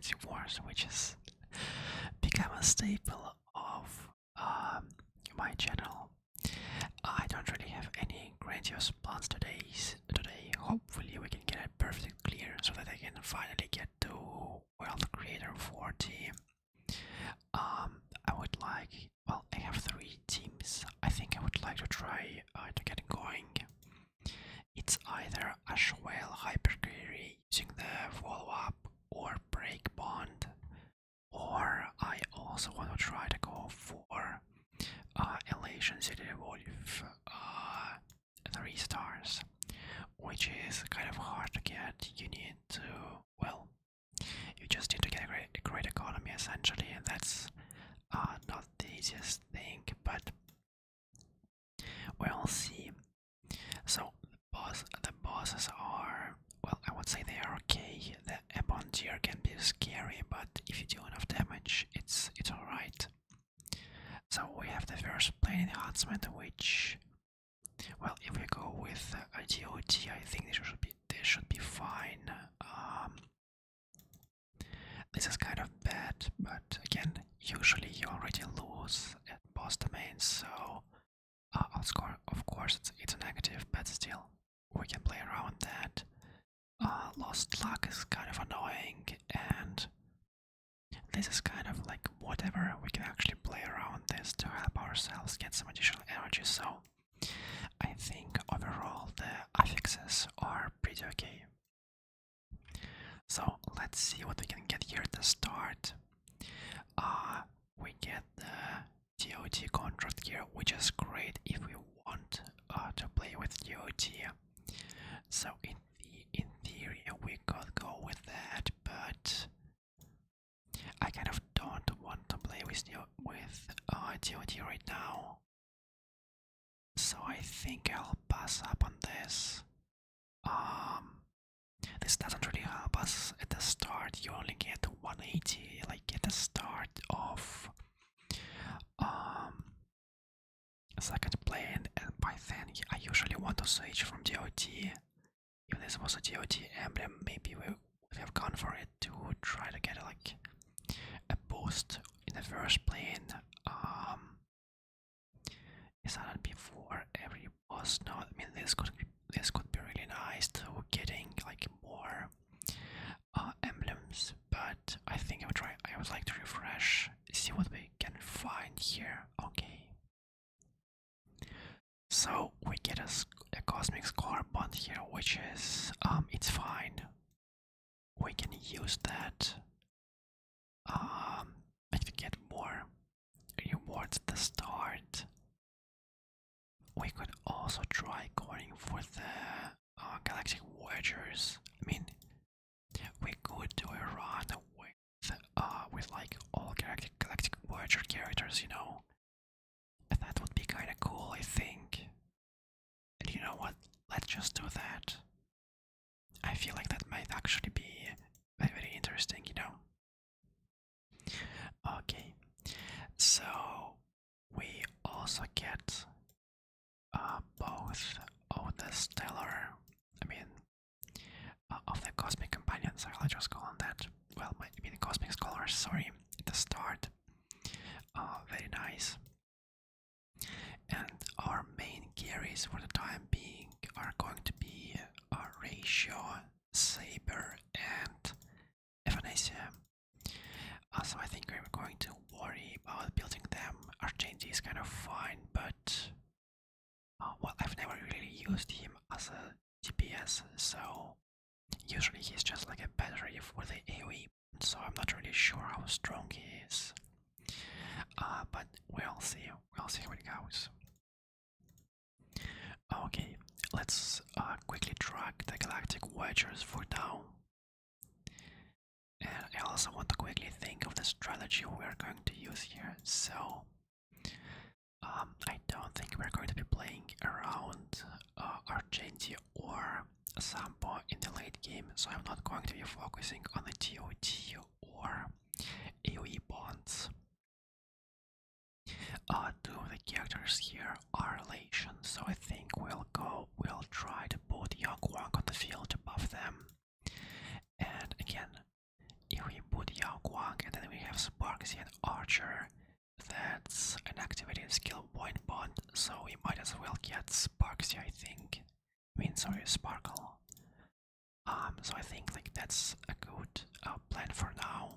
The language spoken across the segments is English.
Galaxy Wars, which has become a staple of my channel. I don't really have any grandiose plans today. Hopefully we can get it perfectly clear so that I can finally get to World Creator 40. I would like, well, I have 3 teams. I think I would like to try to get going. It's either Ash Whale Hyperquery using the follow-up or Break Bond, or I also want to try to go for Elation City Wolf 3 stars, which is kind of hard to get. You need to, well, you just need to get a great economy essentially, and that's not the easiest thing, but we'll see. So the bosses are, well, I would say they are okay. The Ebon tier can be scary, but if you do enough damage, it's alright. So we have the first plane enhancement, which, well, if we go with a DOT, I think they should be fine. This is kind of bad, but again, usually you already lose at boss domains, so of course it's a negative, but still we can play around that. Lost luck is kind of annoying, and this is kind of like whatever, we can actually play around this to help ourselves get some additional energy, so I think overall the affixes are pretty okay. So let's see what we can get here at the start. We get the DOT contract here, which is great if we want to play with DOT. So in theory we could go with that, but I kind of don't want to play with DOT right now. So I think I'll pass up on this. This doesn't really help us at the start. You only get 180 like at the start of second play, and by then I usually want to switch from DOT. If this was a DOT emblem, maybe we would have gone for it to try to get like a boost in the first plane. Is that before every boss? No, I mean this could be really nice to getting like more emblems, but I think I would like to refresh, see what we can find here. Okay. So we get a cosmic scar bond here, which is it's fine. We can use that like to get more rewards at the start. We could also try going for the Galaxy Voyagers. I mean, we could do a run with like all Galactic Voyager characters, you know. That would be kind of cool, I think. And you know what? Let's just do that. I feel like that might actually be very, very interesting, you know. Okay, so we also get both of the stellar, of the cosmic companions, I'll just call on that. Well, I mean cosmic scholars, sorry, at the start. Very nice. And our main carries for the time being are going to be Ratio, Saber, and Evanescia. So I think we're going to worry about building them. Argenti is kind of fine, but well, I've never really used him as a DPS, so usually he's just like a battery for the AoE, so I'm not really sure how strong he is. But we'll see how it goes. Okay, let's quickly track the Galactic Voyagers for now. And I also want to quickly think of the strategy we're going to use here. So, I don't think we're going to be playing around Argenti or Sampo in the late game, so I'm not going to be focusing on the TOT or AoE bonds. Two of the characters here are relation, so I think we'll try to put Young Wang on the field above them. And again, if we put Sparksian Archer. That's an activated skill point bond, so we might as well get Sparksy, I think. I mean, sorry, Sparkle. So I think like that's a good plan for now.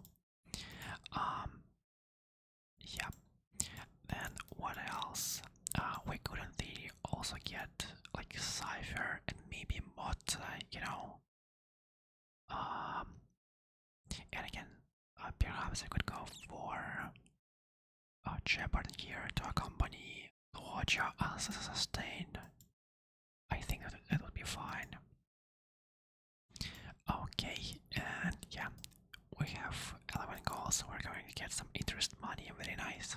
Yeah. Then what else? We couldn't really also get like Cypher and maybe Mod, you know. And again, perhaps I could go for Shepard here to accompany Voyager as a sustain. I think that would be fine. Okay, and yeah, we have 11 goals, so we're going to get some interest money, very nice.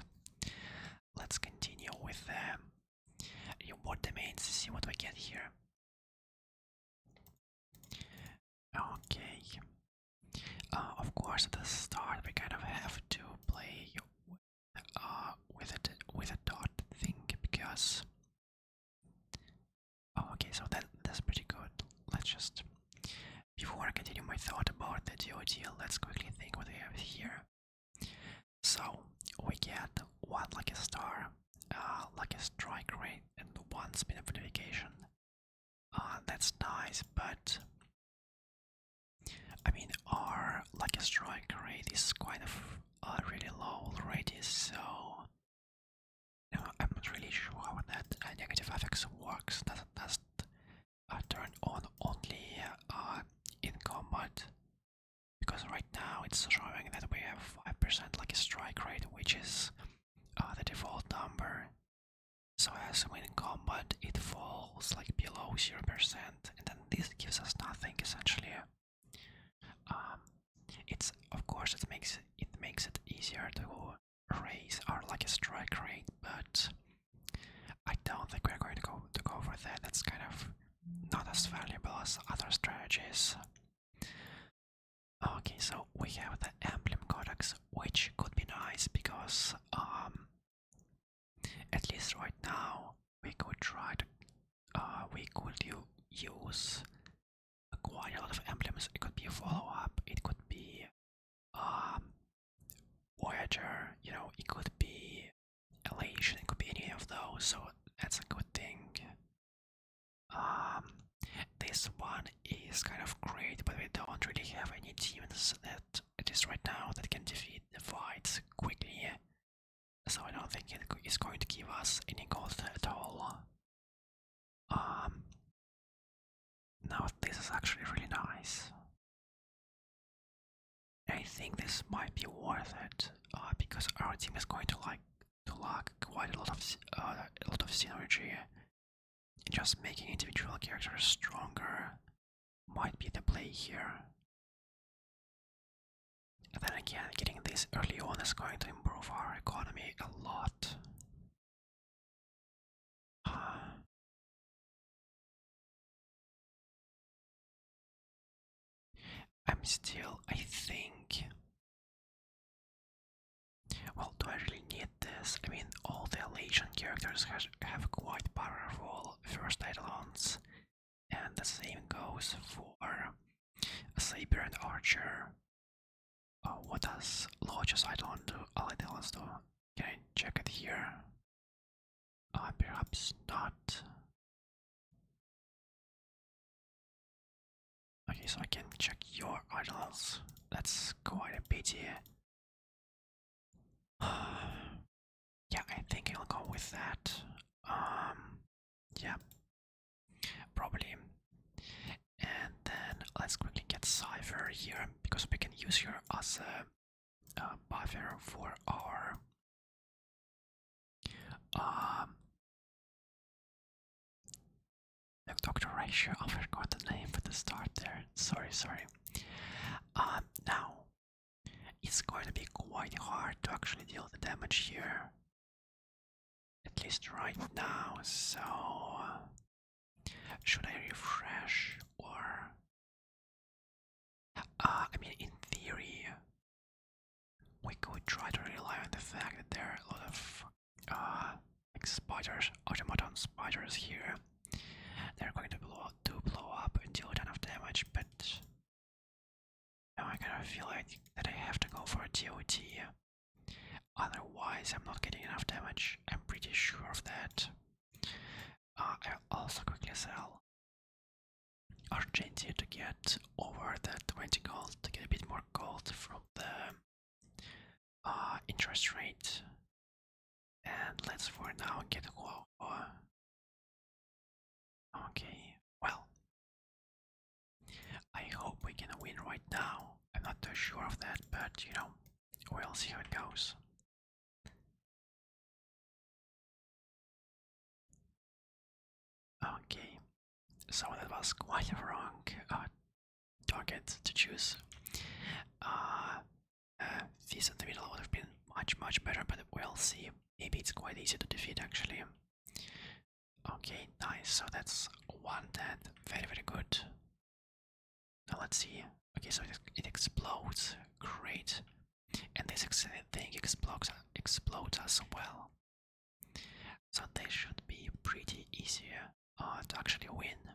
Let's continue with the reward domains, see what we get here. Okay, of course at the start we kind of have to play with a dot thing because okay, so that's pretty good. Let's just, before I continue my thought about the DOT, let's quickly think what we have here. So we get one lucky star, lucky strike rate, and one spin of notification. That's nice, but I mean our lucky strike rate is kind of really low already, so I'm not really sure how that negative affix works. Does turn on only in combat? Because right now it's showing that we have 5% lucky strike rate, which is the default number. So as we in combat, it falls like below 0%, and then this gives us nothing essentially. It's, of course, it makes it easier to raise our lucky strike rate, but I don't think we're going to go for that. That's kind of not as valuable as other strategies. Okay, so we have the emblem codex, which could be nice because at least right now we could try to use quite a lot of emblems. It could be a follow-up, it could be Voyager, you know, it could be Elation, it could be any of those, so that's a good thing. This one is kind of great, but we don't really have any demons that, at least right now, that can defeat the fights quickly, so I don't think it is going to give us any gold at all. Now this is actually really nice. I think this might be worth it because our team is going to lack quite a lot of synergy. Just making individual characters stronger might be the play here. And then again, getting this early on is going to improve our economy a lot. I'm still, I think... Well, do I really need this? I mean, all the Elation characters have quite powerful first eidolons, and the same goes for Saber and Archer. What does Lodge's eidolon do? All eidolons do? Can I check it here? Perhaps not. Okay, so I can check your eidolons. That's quite a pity. Yeah, I think I'll go with that. Yeah, probably. And then let's quickly get Cypher here, because we can use her as a buffer for our Dr. Ratio. I forgot the name at the start there. Sorry. Now it's going to be quite hard to actually deal the damage here, at least right now. So should I refresh or? I mean, in theory, we could try to rely on the fact that there are a lot of like spiders, automaton spiders here. They're going to blow up and deal a ton of damage, but now I kind of feel like that I have to go for a TOT. Otherwise, I'm not getting enough damage. I'm pretty sure of that. I'll also quickly sell Argentina to get over the 20 gold, to get a bit more gold from the interest rate. And let's for now get Huawei. Okay, well, I hope we can win right now. I'm not too sure of that, but you know, we'll see how it goes. Okay, so that was quite a wrong target to choose. This in the middle would have been much better, but we'll see. Maybe it's quite easy to defeat actually. Okay, nice. So that's one dead. Very good. Now let's see. Okay, so it explodes. Great. And this thing explodes as well. So this should be pretty easy to actually win.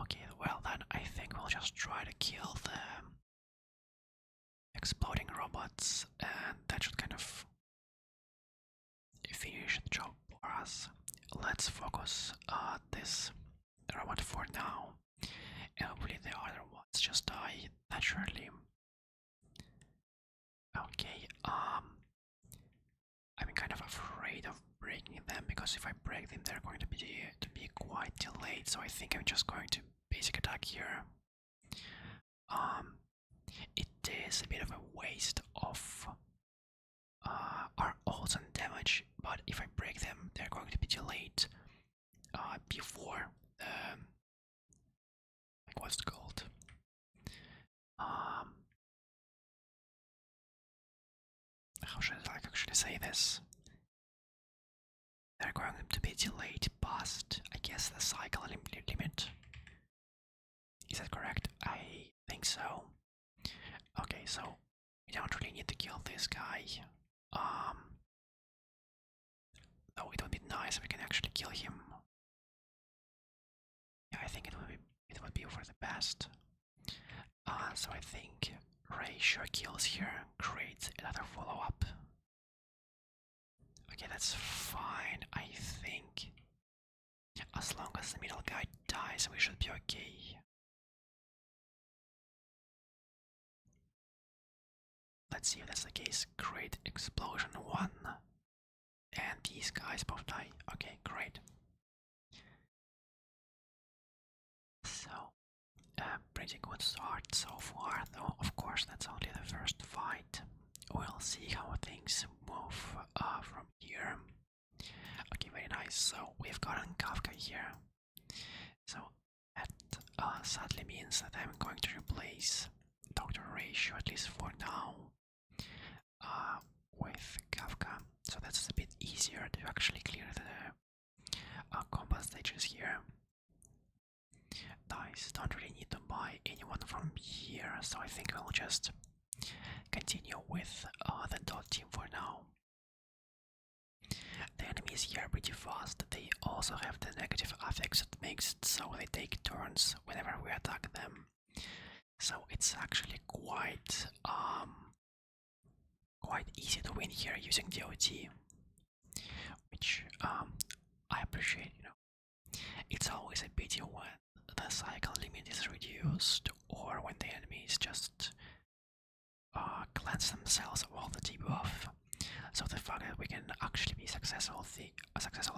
Okay, well then I think we'll just try to kill the exploding robots, and that should kind of finish the job for us. Let's focus this robot for now, and hopefully the other ones just die naturally. Okay, I'm kind of afraid of breaking them, because if I break them they're going to be quite delayed, so I think I'm just going to basic attack here. It is a bit of a waste of our ults and damage, but if I break them they're going to be delayed before like what's it called? How should I actually say this? They're going to be delayed past, I guess, the cycle limit. Is that correct? I think so. Okay, so we don't really need to kill this guy. Though it would be nice if we can actually kill him. Yeah, I think it would be for the best. So I think ratio kills here creates another follow-up. Okay, that's fine, I think. As long as the middle guy dies, we should be okay. Let's see if that's the case. Great, explosion 1. And these guys both die. Okay, great. So, pretty good start so far, though of course that's only the first fight. We'll see how things move from here. Okay, very nice. So we've gotten Kafka here. So that sadly means that I'm going to replace Dr. Ratio, at least for now, with Kafka. So that's a bit easier to actually clear the combat stages here. Nice, don't really need to buy anyone from here, so I think we'll just continue with the dot team for now. The enemies here are pretty fast. They also have the negative affix that makes it so they take turns whenever we attack them. So it's actually quite easy to win here using DOT, which I appreciate, you know. It's always a pity when the cycle limit is reduced, or when the enemies just cleanse themselves of all the debuff. So the fact that we can actually be successful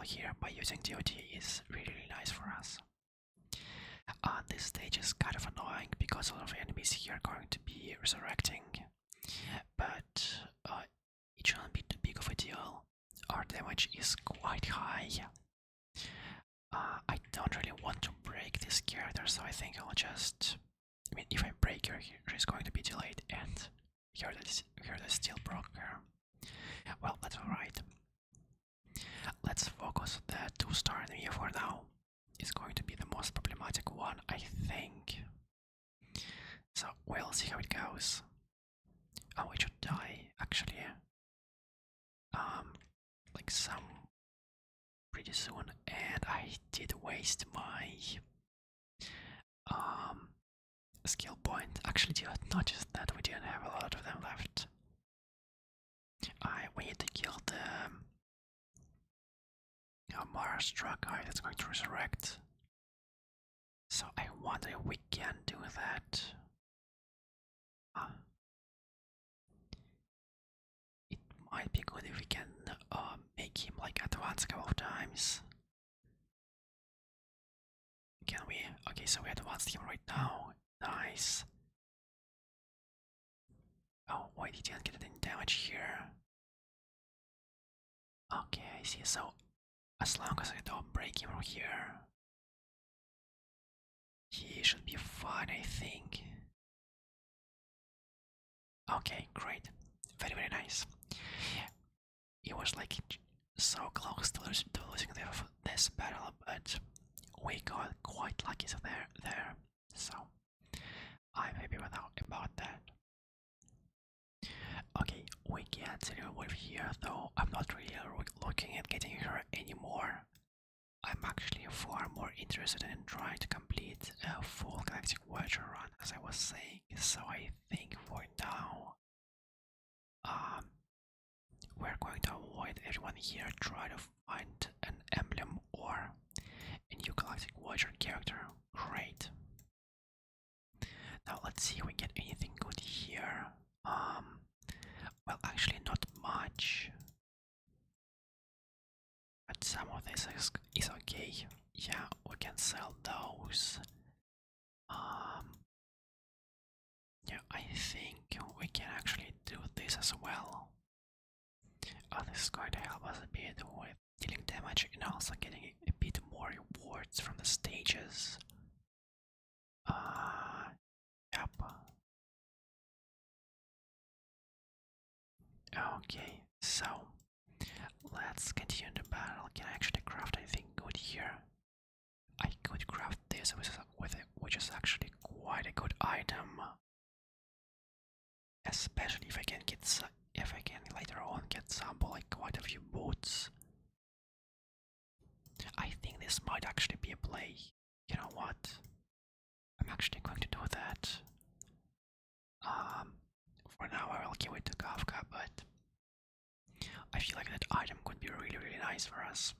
here by using DOT is really nice for us. This stage is kind of annoying because a lot of enemies here are going to be resurrecting, but it shouldn't be too big of a deal. Our damage is quite high. I don't really want to break this character, so I think I'll just... I mean, if I break her, she's going to be delayed, and here the steel broke her. Well, that's alright. Let's focus the 2-star enemy for now. It's going to be the most problematic one, I think. So we'll see how it goes. Oh, it should die, actually. Like some pretty soon, and I did waste my skill point. Actually, did not notice that we didn't have a lot of them left. We need to kill the Mars truck guy that's going to resurrect. So I wonder if we can do that. It might be good if we can make him like advance a couple of times. Can we? Okay, so we advanced him right now. Nice. Oh, why did he not get any damage here? Okay, I see. So as long as I don't break him here, he should be fine, I think. Okay, great. Very, very nice. It was like so close to losing this battle, but we got quite lucky there. So I'm happy about that. Okay, we get to with here, though I'm not really looking at getting her anymore. I'm actually far more interested in trying to complete a full Galactic Voyager run, as I was saying. So I think for now, we're going to avoid everyone here, try to find an emblem or a new Galactic Voyager character. Great. Now let's see if we get anything good here. Well, actually not much. But some of this is okay. Yeah, we can sell those. Yeah, I think we can actually do this as well. This is going to help us a bit with dealing damage and also getting a bit more rewards from the stages. Yep. Okay, so let's continue the battle. Can I actually craft anything good here? I could craft this which is actually quite a good item. Especially if I can later on get some like quite a few boots. I think this might actually be a play. You know what? I'm actually going to do that. For now I will give it to Kafka, but I feel like that item could be really, really nice for us.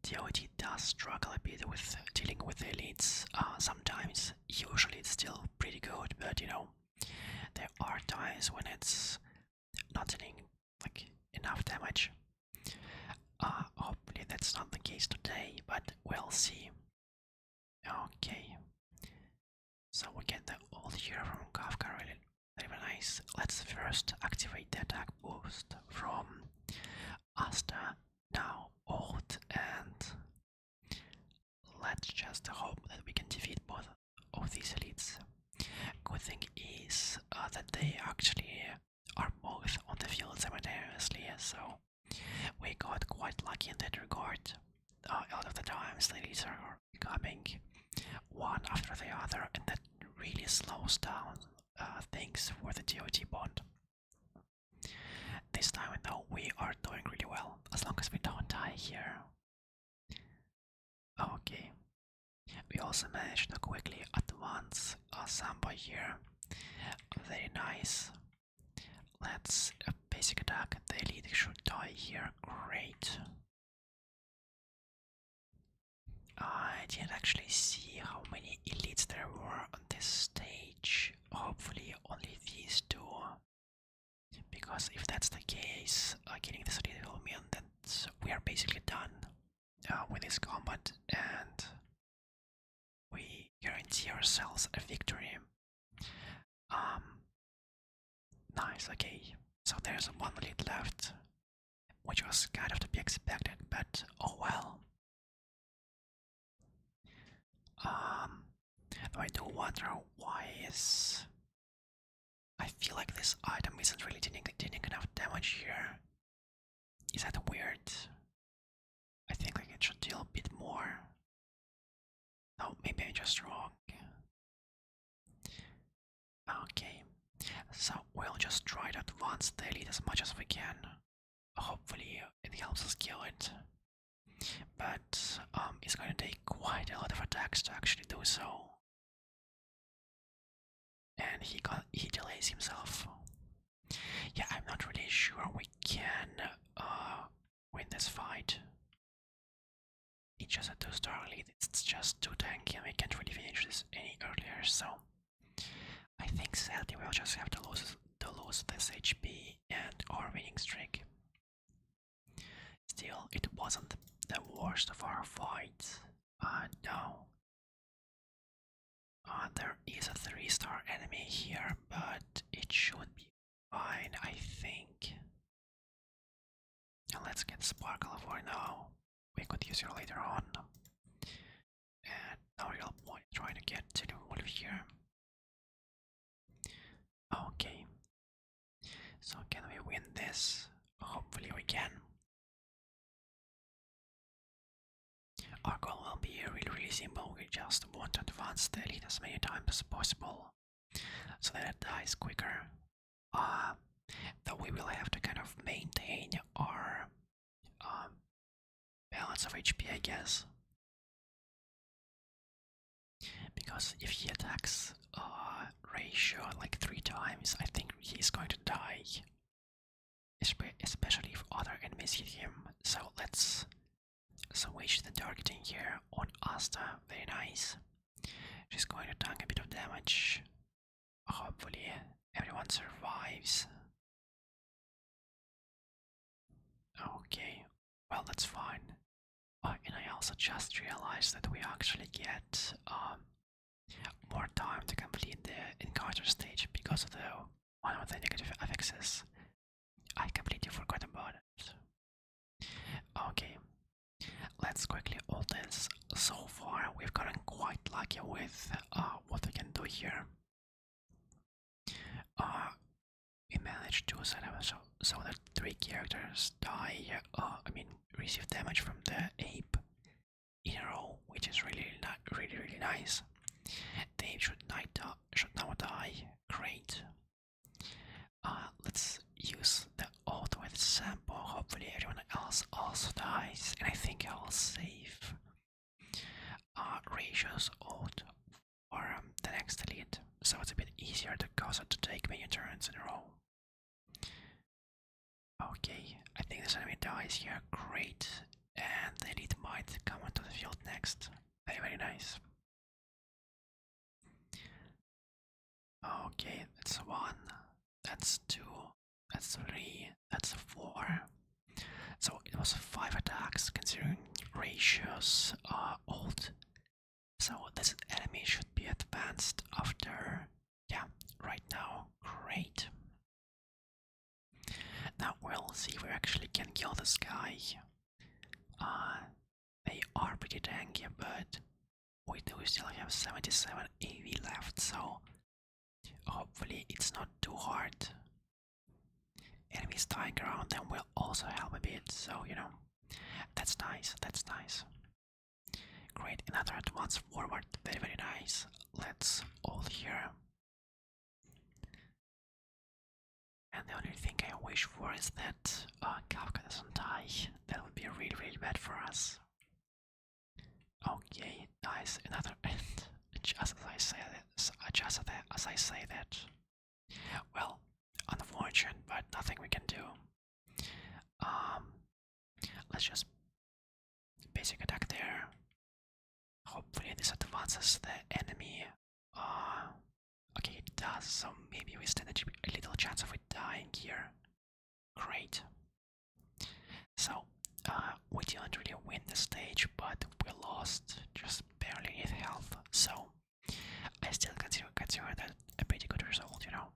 DOT does struggle a bit with dealing with the elites sometimes. Usually it's still pretty good, but you know, there are times when it's not dealing like enough damage. Hopefully that's not the case today, but we'll see. Okay. So we get the old hero from Kafka, really very nice. Let's first activate the attack boost from Asta, now old, and let's just hope that we can defeat both of these elites. Good thing is that they actually are both on the field simultaneously, so we got quite lucky in that regard. A lot of the times the elites are coming one after the other, and that really slows down things for the DOT bond. This time though we are doing really well, as long as we don't die here. Okay. We also managed to quickly advance Samba here. Very nice. Let's basic attack. The elite should die here. Great. I didn't actually see how many elites there were on this stage. Hopefully only these two. Because if that's the case, killing this elite will mean that we are basically done with this combat, and we guarantee ourselves a victory. Nice, okay. So there's one elite left, which was kind of to be expected, but oh well. I do wonder why is... I feel like this item isn't really dealing enough damage here. Is that weird? I think like it should deal a bit more. No, maybe I'm just wrong. Okay, so we'll just try to advance the elite as much as we can. Hopefully it helps us kill it. But it's going to take quite a lot of attacks to actually do so. And he delays himself. Yeah, I'm not really sure we can win this fight. It's just a 2-star lead, it's just too tanky and we can't really finish this any earlier, so I think sadly we'll just have to lose this HP and our winning streak. Still, it wasn't the worst of our fights. No. There is a 3-star enemy here, but it should be fine, I think. And let's get Sparkle for now. We could use her later on. And now real point trying to get to the wolf here. Okay. So can we win this? Hopefully we can. Our goal will be really simple. We just want to advance the elite as many times as possible, so that it dies quicker. Though we will have to kind of maintain our balance of HP, I guess. Because if he attacks ratio like 3 times, I think he's going to die. Especially if other enemies hit him. So let's switch the targeting here on Asta. Very nice. She's going to tank a bit of damage. Hopefully everyone survives. Okay, well that's fine. And I also just realized that we actually get more time to complete the encounter stage because of one of the negative affixes. I completely forgot about it. Okay, let's quickly ult this. So far, we've gotten quite lucky with what we can do here. We managed to set up so that 3 characters die, receive damage from the ape in a row, which is really nice. The ape should now die. Great. Let's use the ult with Sampo. Hopefully everyone else also dies, and I think I'll save Ratio's ult for the next elite, so it's a bit easier to cause it to take many turns in a row. Okay, I think this enemy dies here. Great, and the elite might come onto the field next. Very nice. Okay, that's 1, that's 2, that's 3, that's 4. So it was 5 attacks considering Ratio's ult. So this enemy should be advanced after, yeah, right now. Great. Now we'll see if we actually can kill this guy. They are pretty tanky, but we do still have 77 AV left, so hopefully it's not too hard. Enemies dying around them will also help a bit, so you know, that's nice, that's nice. Great, another advance forward, very nice. Let's ult here. And the only thing I wish for is that Kafka doesn't die. That would be really bad for us. Okay, nice, another end. Just as I say that. Well, unfortunate, but nothing we can do. Let's just basic attack there. Hopefully this advances the enemy. Okay, it does, so maybe we stand a little chance of it dying here. Great. So, we didn't really win the stage, but we lost just barely enough health, so I still consider that a pretty good result, you know.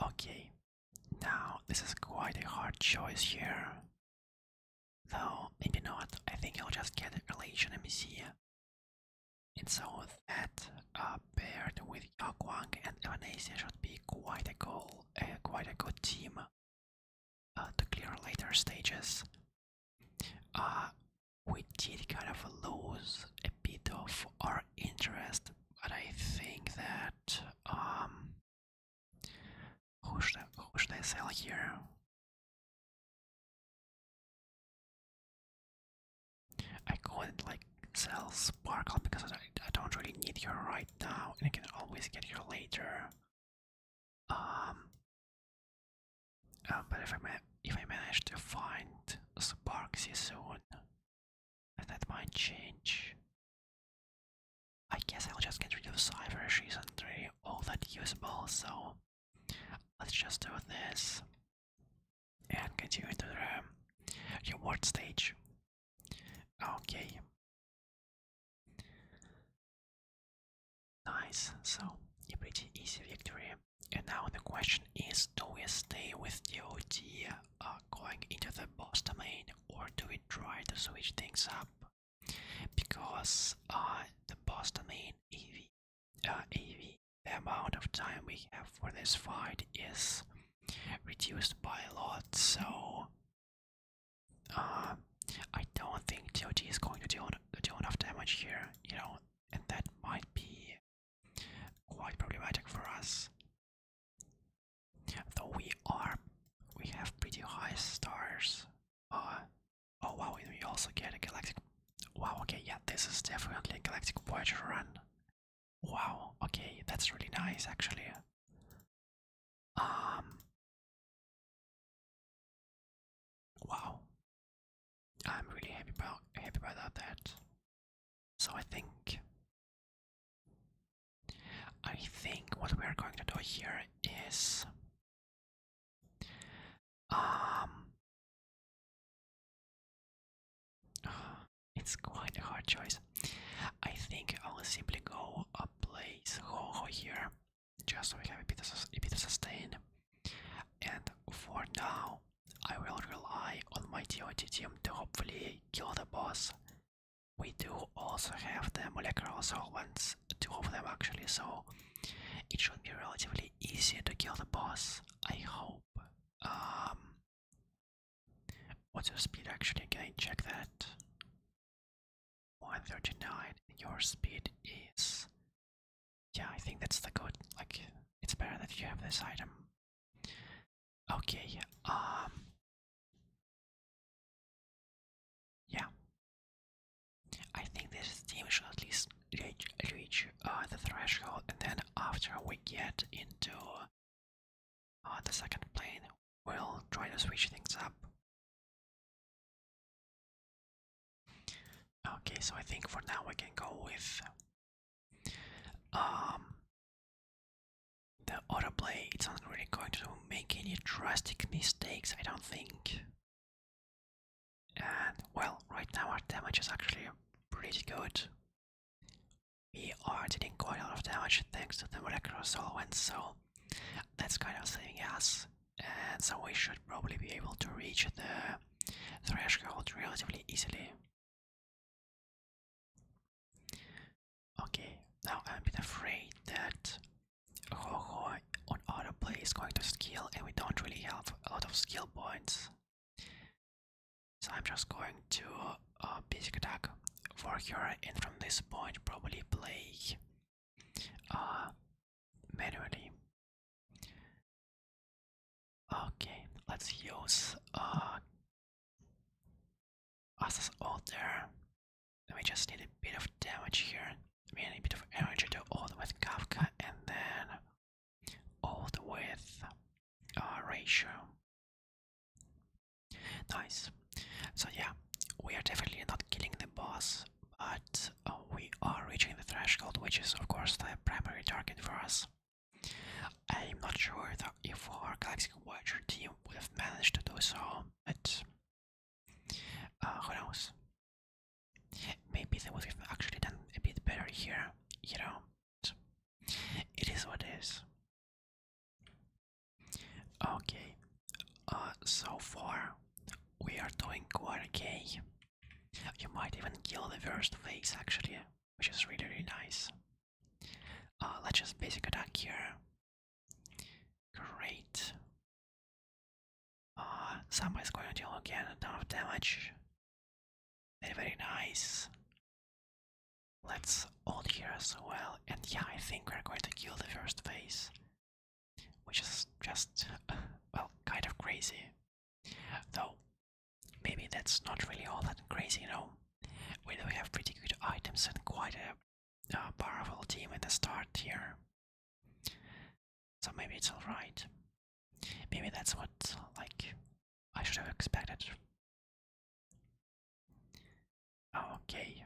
Okay, now this is quite a hard choice here. Though, maybe not. I think I'll just get a relation MC. And so that paired with Yakwang and Evanescia should be quite a good team to clear later stages. We did kind of lose a bit of our interest, but I think that who should I sell here? I couldn't like sell Sparkle because I don't really need her right now, and I can always get her later. Um, but if I manage to find Sparksy soon, that might change. I guess I'll just get rid of Cypher. She isn't really all that usable, so let's just do this and continue into the reward stage. Okay. Nice, so a pretty easy victory. And now the question is, do we stay with DOT going into the boss domain, or do we try to switch things up? Because the boss domain AV, the amount of time we have for this fight is reduced by a lot, so I don't think TOT is going to do enough damage here, and that might be quite problematic for us. Though we have pretty high stars. Oh wow, and we also get a Galactic. Wow, okay, yeah, this is definitely a Galactic Voyager run. Wow, okay, that's really nice actually. Wow, I'm really happy about that. So I think what we are going to do here is it's quite a hard choice. I think I'll simply go place Ho-Ho here, just so we have a bit of sustain. And for now, I will rely on my TOT team to hopefully kill the boss. We do also have the molecular solvents, two of them actually, so it should be relatively easy to kill the boss, I hope. What's your speed actually? Can I check that? 139. Your speed is... Yeah, I think that's the good, like, it's better that you have this item. Okay, yeah. I think this team should at least reach the threshold, and then after we get into the second plane, we'll try to switch things up. Okay, so I think for now we can go with the autoplay. It's not really going to make any drastic mistakes, I don't think. And well, right now our damage is actually pretty good. We are dealing quite a lot of damage thanks to the molecular solvents, so that's kind of saving us. And so we should probably be able to reach the threshold relatively easily. Okay, now I'm a bit afraid that Ho-Ho on autoplay is going to skill, and we don't really have a lot of skill points. So I'm just going to basic attack for her, and from this point probably play manually. Okay, let's use Asa's ult there. We just need a bit of damage here. We need a bit of energy to ult with Kafka, and then ult with Ratio. Nice. So yeah, we are definitely not killing the boss, but we are reaching the threshold, which is of course the primary target for us. I'm not sure if our Galaxy Voyager team would have managed to do so, but who knows? Maybe they would have actually done a bit better here, It is what it is. Okay, so far we are doing quite okay. You might even kill the first phase actually, which is really, really nice. Let's just basic attack here. Great. Somebody's going to deal again a ton of damage. Very, very nice. Let's ult here as well, and yeah, I think we're going to kill the first phase, which is just, well, kind of crazy. Though, maybe that's not really all that crazy, We do have pretty good items and quite a powerful team at the start here. so maybe it's alright. Maybe that's what, like, I should have expected. Okay.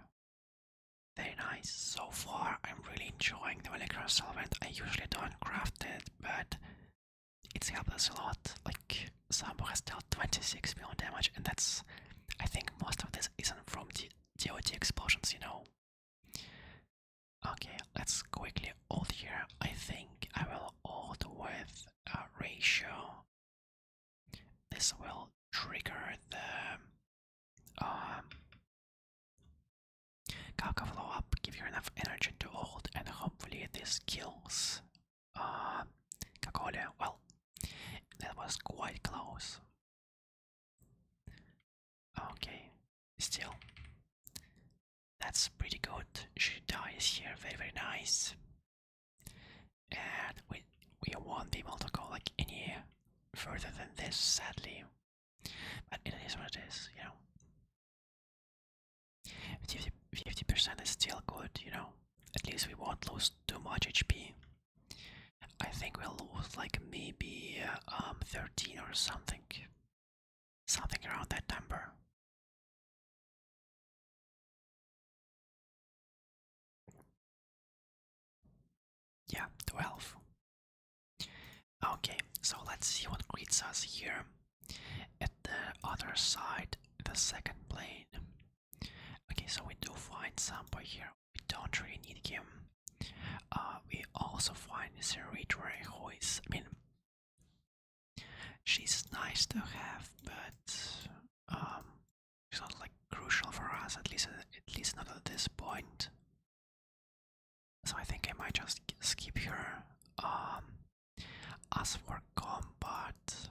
Very nice. So far, I'm really enjoying the molecular solvent. I usually don't craft it, but it's helped us a lot. Like, Sambo has dealt 26 million damage, and that's, I think most of this isn't from the DOT explosions, you know. Okay, let's quickly ult here. I think I will ult with a ratio. This will trigger the Kaka follow up, give you enough energy to ult, and hopefully this kills Kakole. Well, that was quite close. Okay, still, that's pretty good. She dies here, very nice. And we won't be able to go like any further than this, sadly. But it is what it is, you know. 50% is still good, you know. At least we won't lose too much HP. I think we'll lose like maybe 13 or something. Something around that number. Yeah, 12. Okay, so let's see what greets us here. At the other side, the second plane. Okay, so we do find Sampo here. We don't really need him. We also find Ceretra, who is, I mean, she's nice to have, but she's not like crucial for us. At least not at this point. So I think I might just skip her. As for combat,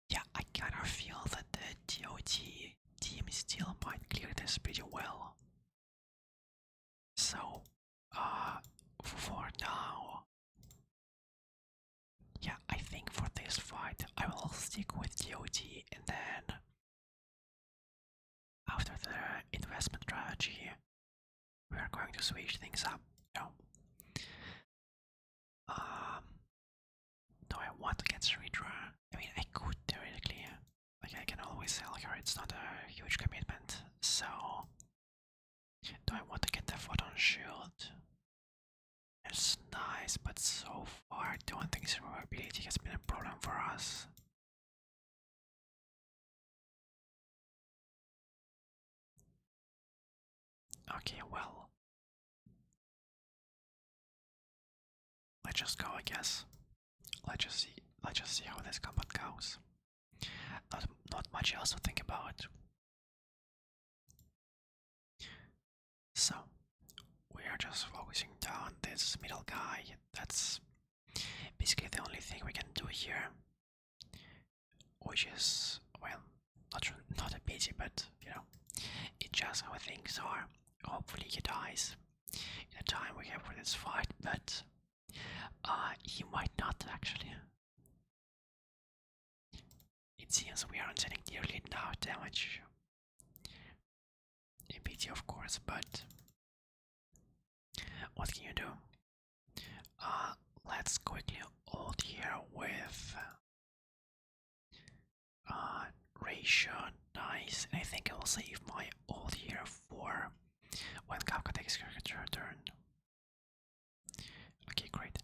yeah, I kind of feel that the DOT team still might clear this pretty well. So, for now, yeah, I think for this fight I will stick with DOT, and then after the investment strategy, we are going to switch things up. You know? Do I want to get Ceretra? I mean, I could theoretically. Like, I can always sell her, it's not a huge commitment. So, do I want to get the photon shield? It's nice, but so far I don't think survivability has been a problem for us. Okay, well, let's just go, I guess. Let's just see how this combat goes. Not much else to think about. So, we are just focusing down this middle guy. That's basically the only thing we can do here. Which is, well, not a pity, but, you know, it's just how things are. Hopefully he dies in the time we have for this fight, but he might not actually. It seems we aren't getting nearly enough damage. A pity, of course, but what can you do? Let's quickly ult here with ratio, nice, and I think I will save my ult here for when Kafka takes her turn. Okay, great.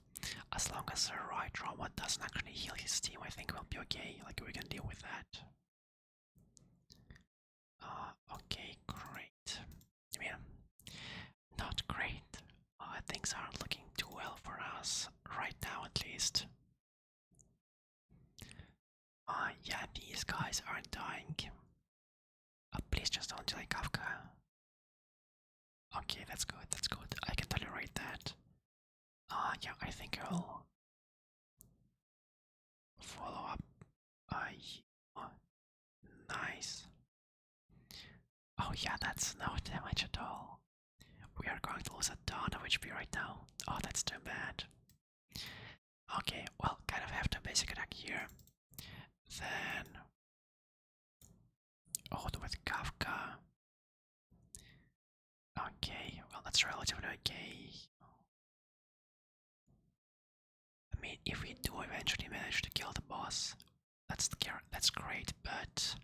As long as the right trauma doesn't actually heal his team, I think we'll be okay. Like, we can deal with that. Okay, great. I mean, not great. Things aren't looking too well for us right now, at least. Yeah, these guys aren't dying. Please just don't delay Kafka. Okay, that's good, that's good. I can tolerate that. Yeah, I think I'll follow up. Nice. Oh yeah, that's no damage at all. We are going to lose a ton of HP right now. Oh, that's too bad. Okay, well, kind of have to basic attack here. Then hold with Kafka. Okay, well, that's relatively okay. mean, if we do eventually manage to kill the boss, that's great, but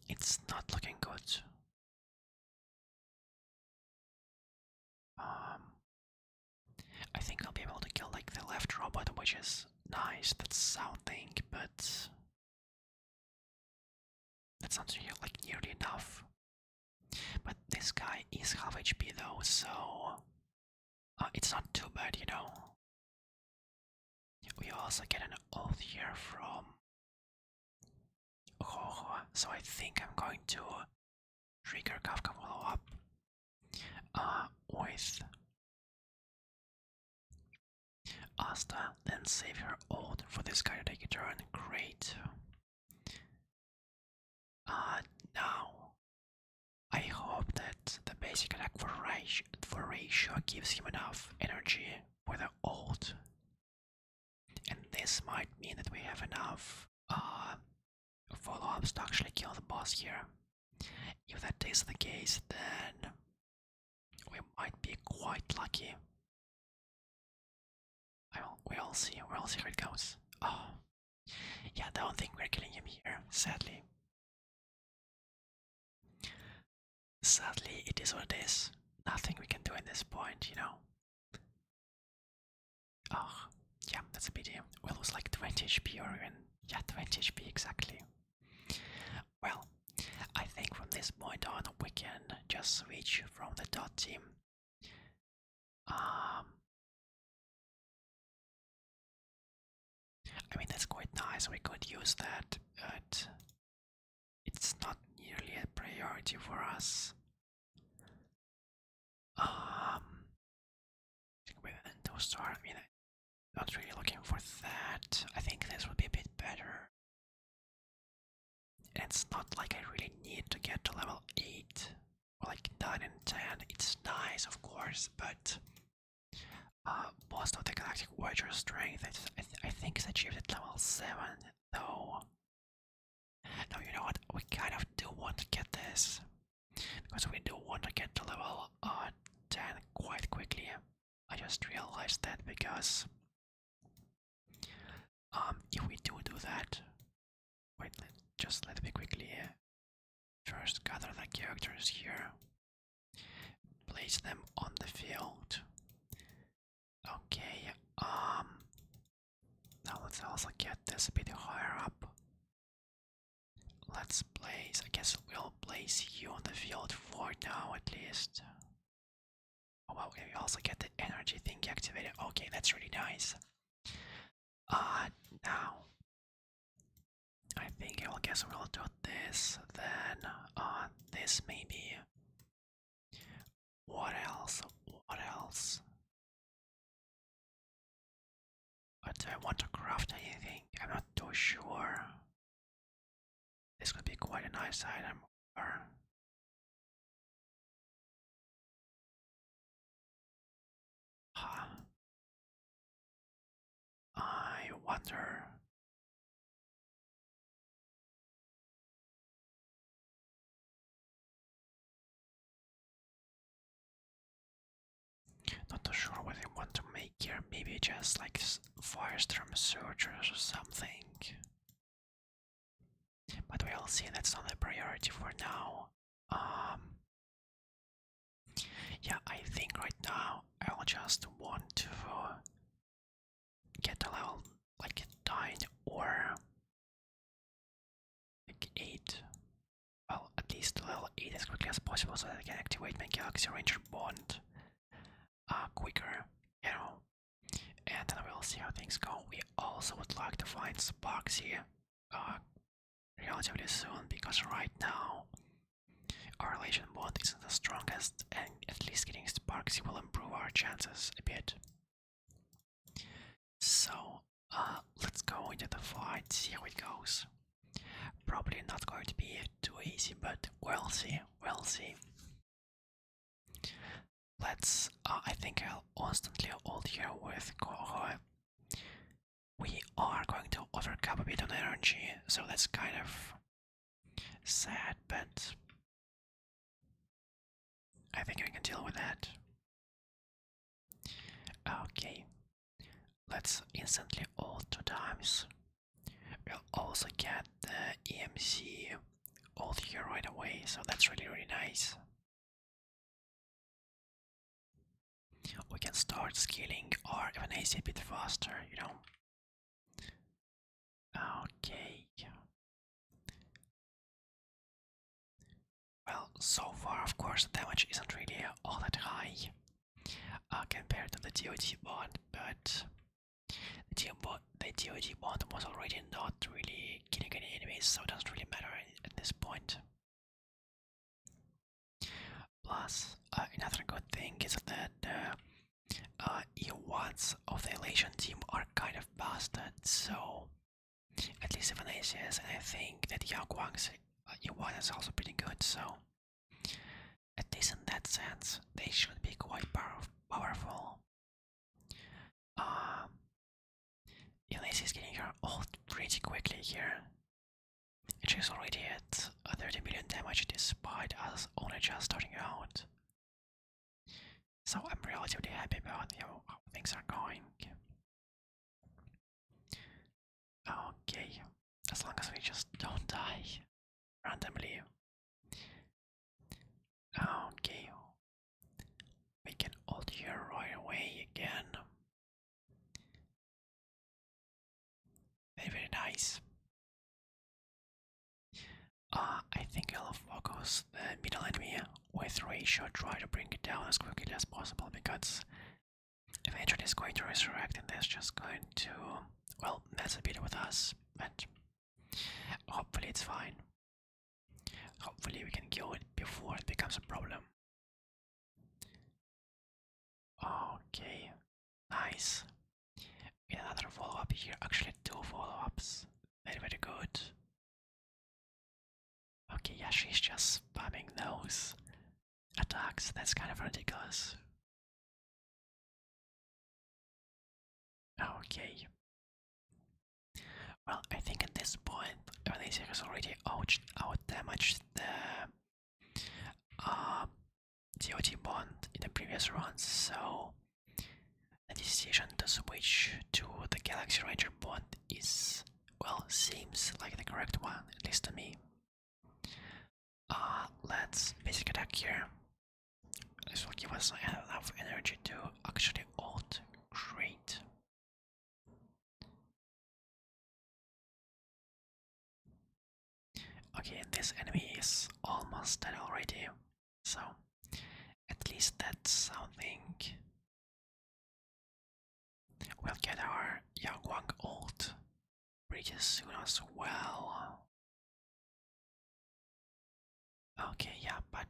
it's not looking good. I think I'll be able to kill like the left robot, which is nice. That's something, but that's not really, like nearly enough. But this guy is half HP though, so it's not too bad, you know. We also get an oath here from Rojo, so I think I'm going to trigger Kafka follow-up with Asta, then save her ult for this guy to take a turn. Great. Now I hope that the basic attack for ratio gives him enough energy for the ult. And this might mean that we have enough follow-ups to actually kill the boss here. If that is the case, then we might be quite lucky. We'll see how it goes. Oh, yeah, I don't think we're killing him here, sadly. Sadly, it is what it is. Nothing we can do at this point, you know. Oh, yeah, that's a pity. We'll lose like 20 HP or even, yeah, 20 HP exactly. Well, I think from this point on we can just switch from the dot team. I mean, that's quite nice, we could use that, but it's not nearly a priority for us. With an endo star, I mean, I'm not really looking for that. I think this would be a bit better. It's not like I really need to get to level 8 or like 9 and 10. It's nice, of course, but most of the Galactic Voyager strength I think is achieved at level 7, though. No, you know what? We kind of do want to get this, because we do want to get to level 10 quite quickly. I just realized that because if we do that, wait, let me quickly first gather the characters here, place them on the field. Okay, now let's also get this a bit higher up. Let's place, I guess we'll place you on the field for now at least. Oh wow, we also get the energy thing activated. Okay, that's really nice. Now I think I guess we'll do this, then this maybe. What else? What else? But do I want to craft anything? I'm not too sure. This could be quite a nice item. Or I wonder. Not too sure what I want to make here. Maybe just like Firestorm Searchers or something. But we'll see, that's not a priority for now. Yeah, I think right now I'll just want to get a level like 9 or like 8. Well, at least level 8 as quickly as possible so that I can activate my Galaxy Ranger bond quicker, you know. And then we'll see how things go. We also would like to find Sparksy relatively soon, because right now our relation bond isn't the strongest, and at least getting Sparksy will improve our chances a bit. So let's go into the fight, see how it goes. Probably not going to be too easy, but we'll see, we'll see. Let's, I think I'll instantly ult here with Koho. We are going to overcap a bit on energy, so that's kind of sad, but I think we can deal with that. Okay, Let's instantly ult 2 times. We'll also get the EMC ult here right away, so that's really nice. We can start scaling our Evanescia a bit faster, you know. Okay. Well, so far, of course, the damage isn't really all that high compared to the DOD bot, but the DOD bot was already not really killing any enemies, so it doesn't really matter at this point. Plus, another good thing is that E1s of the Elation team are kind of busted, so at least Evanescia's, and I think that Yaguang's E1 is also pretty good, so at least in that sense, they should be quite powerful. Evanescia is getting her ult pretty quickly here. She's already at 30 million damage despite us only just starting out. So I'm relatively happy about how things are going. Okay, as long as we just don't die randomly. Okay, we can ult here right away again. Very nice. I think I'll focus the middle enemy with ratio, try to bring it down as quickly as possible, because eventually it's going to resurrect and that's just going to, well, mess a bit with us, but hopefully it's fine. Hopefully we can kill it before it becomes a problem. Okay, nice. We have another follow-up here, actually 2 follow-ups. Very good. Okay, yeah, she's just spamming those attacks. That's kind of ridiculous. Okay. Well, I think at this point, Evanescia has already out-damaged the DOT bond in the previous runs, so the decision to switch to the Galaxy Ranger bond is, well, seems like the correct one, at least to me. Let's basic attack here. This will give us enough energy to actually ult. Great. Okay, this enemy is almost dead already, so at least that's something. We'll get our Yangwang ult pretty soon as well. Okay, yeah, but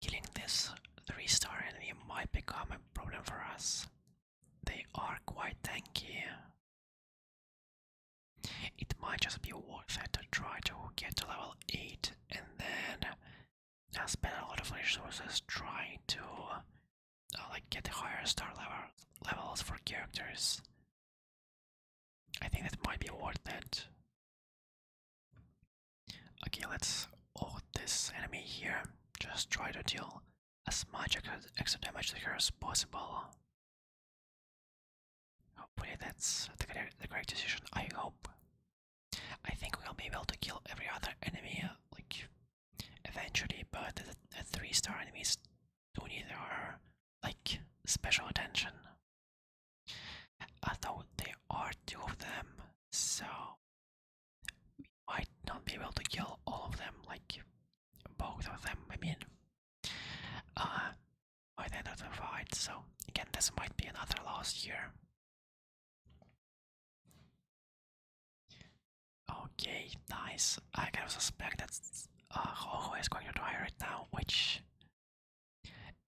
killing this 3-star enemy might become a problem for us. They are quite tanky. It might just be worth it to try to get to level 8 and then spend a lot of resources trying to like get higher star levels for characters. I think that might be worth it. Okay, let's ult this enemy here. Just try to deal as much extra damage to her as possible. Hopefully that's the correct decision, I hope. I think we'll be able to kill every other enemy, like, eventually, but the 3-star enemies do need our, like, special attention. Although there are 2 of them, so we might not be able to kill all of them, like, both of them, I mean, by the end of the fight, so again, this might be another loss here. Okay, nice. I kind of suspect that Ho is going to die right now, which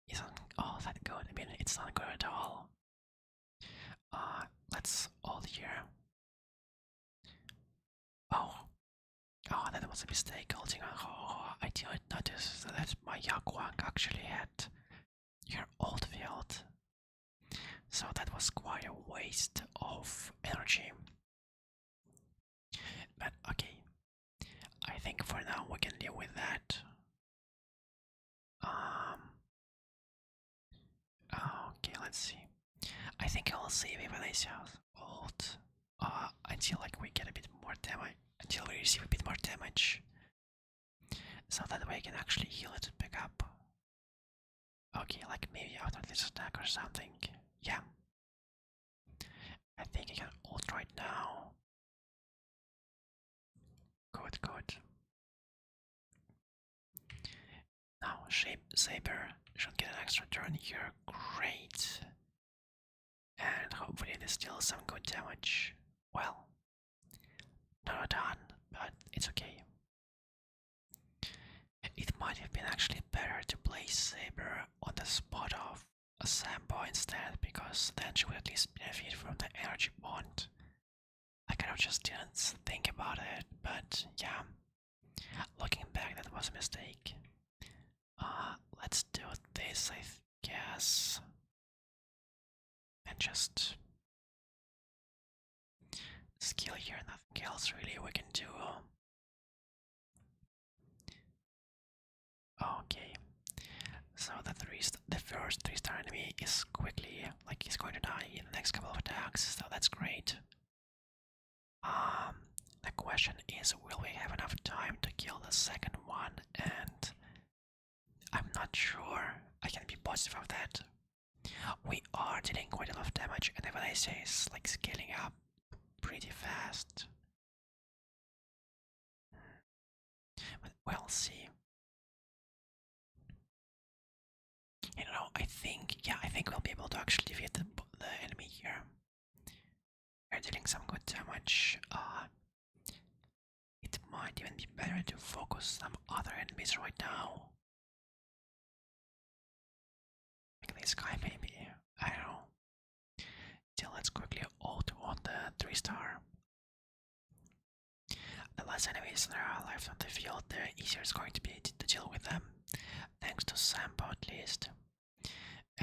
isn't all that good. I mean, it's not good at all. Let's ult here. Oh, that was a mistake. Ulting on Ho. I didn't notice that my Yaguang actually had her ult field. So that was quite a waste of energy. But okay, I think for now we can deal with that. Okay, let's see. I think I'll save Evanessia's ult until like we get a bit more damage, until we receive a bit more damage, so that way I can actually heal it back up. Okay, like maybe after this attack or something. Yeah. I think I can ult right now. Good, good. Now Saber should get an extra turn here. Great. And hopefully there's still some good damage. Well, not a ton, but it's okay. It might have been actually better to place Saber on the spot of a Sambo instead, because then she would at least benefit from the energy bond. I kind of just didn't think about it, but yeah, looking back, that was a mistake. Let's do this, I guess, and just skill here, nothing else really we can do. Okay, so the first 3-star enemy is quickly, like, he's going to die in the next couple of attacks, so that's great. The question is, will we have enough time to kill the second one? And I'm not sure. I can be positive of that. We are dealing quite a lot of damage, and Evanescia is like scaling up pretty fast. But we'll see. You know, I think we'll be able to actually defeat the enemy here. We're dealing some good damage. It might even be better to focus some other enemies right now. Like this guy maybe. I don't know. Still, let's quickly ult on the 3-star. The less enemies that are left on the field, the easier it's going to be to deal with them. Thanks to Sampo at least.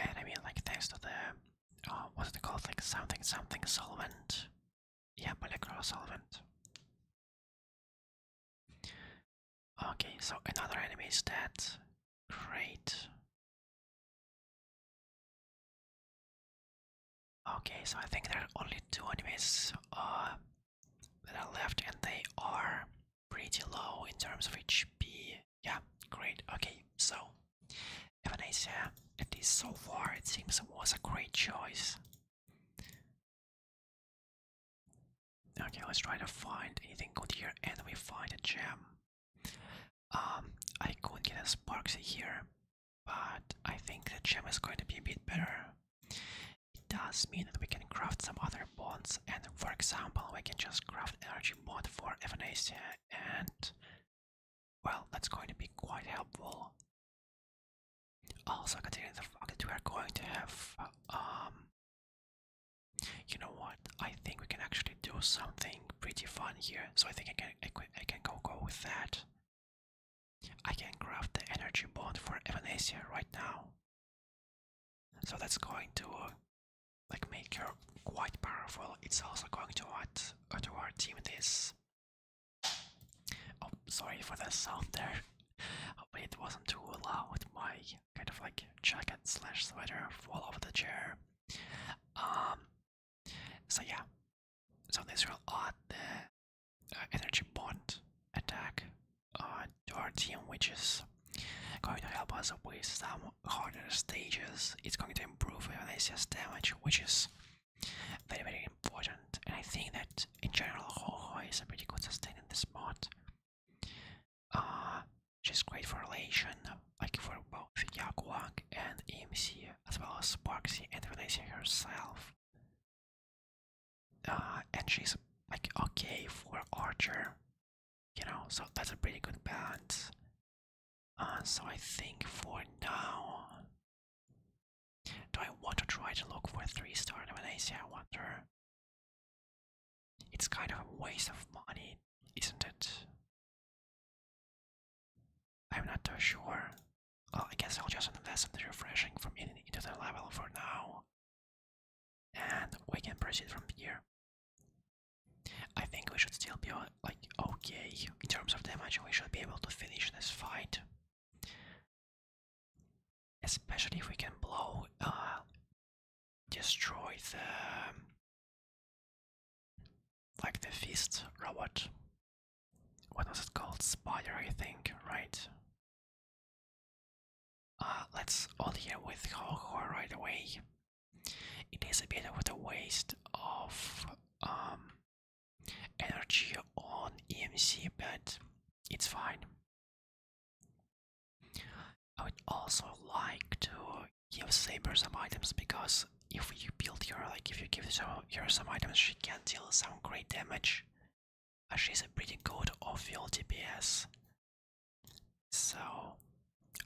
And I mean, like, thanks to the, what's it called, like something solvent. Yeah, molecular solvent. Okay, so another enemy is dead. Great. Okay, so I think there are only 2 enemies that are left, and they are pretty low in terms of HP. Yeah, great. Okay, so Evanescia, at least so far, it seems was a great choice. Okay, let's try to find anything good here, and we find a gem. I could get a Sparksy here, but I think the gem is going to be a bit better. It does mean that we can craft some other bonds, and for example, we can just craft energy bond for Evanescia, and well, that's going to be quite helpful. Also, considering the fact that we are going to have, you know what? I think we can actually do something pretty fun here. So I think I can go with that. I can craft the energy bond for Evanescia right now. So that's going to like make her quite powerful. It's also going to add to our team this. Oh, sorry for the sound there. Hopefully it wasn't too loud. My kind of like jacket slash sweater fall off the chair. So yeah. So this will add the energy bond attack to our team, which is going to help us with some harder stages. It's going to improve Evanessia's damage, which is very, very important. And I think that in general, Honkai is a pretty good sustain in this mod. Which is great for relation, like for both Yakuang and AMC, as well as Sparksy and Evanescia herself. And she's like okay for Archer, you know, so that's a pretty good balance. So I think for now, do I want to try to look for a 3-star Evanescia? I wonder. It's kind of a waste of money, isn't it? I'm not too sure. Well, I guess I'll just invest in the refreshing from into the level for now. And we can proceed from here. I think we should still be like okay in terms of damage. We should be able to finish this fight, especially if we can destroy the robot. What was it called? Spider, I think, right? Let's all deal with Honkai right away. It is a bit of a waste of energy on EMC, but it's fine. I would also like to give Saber some items, because if you build her, like if you give her some items, she can deal some great damage. She's a pretty good off-field DPS. So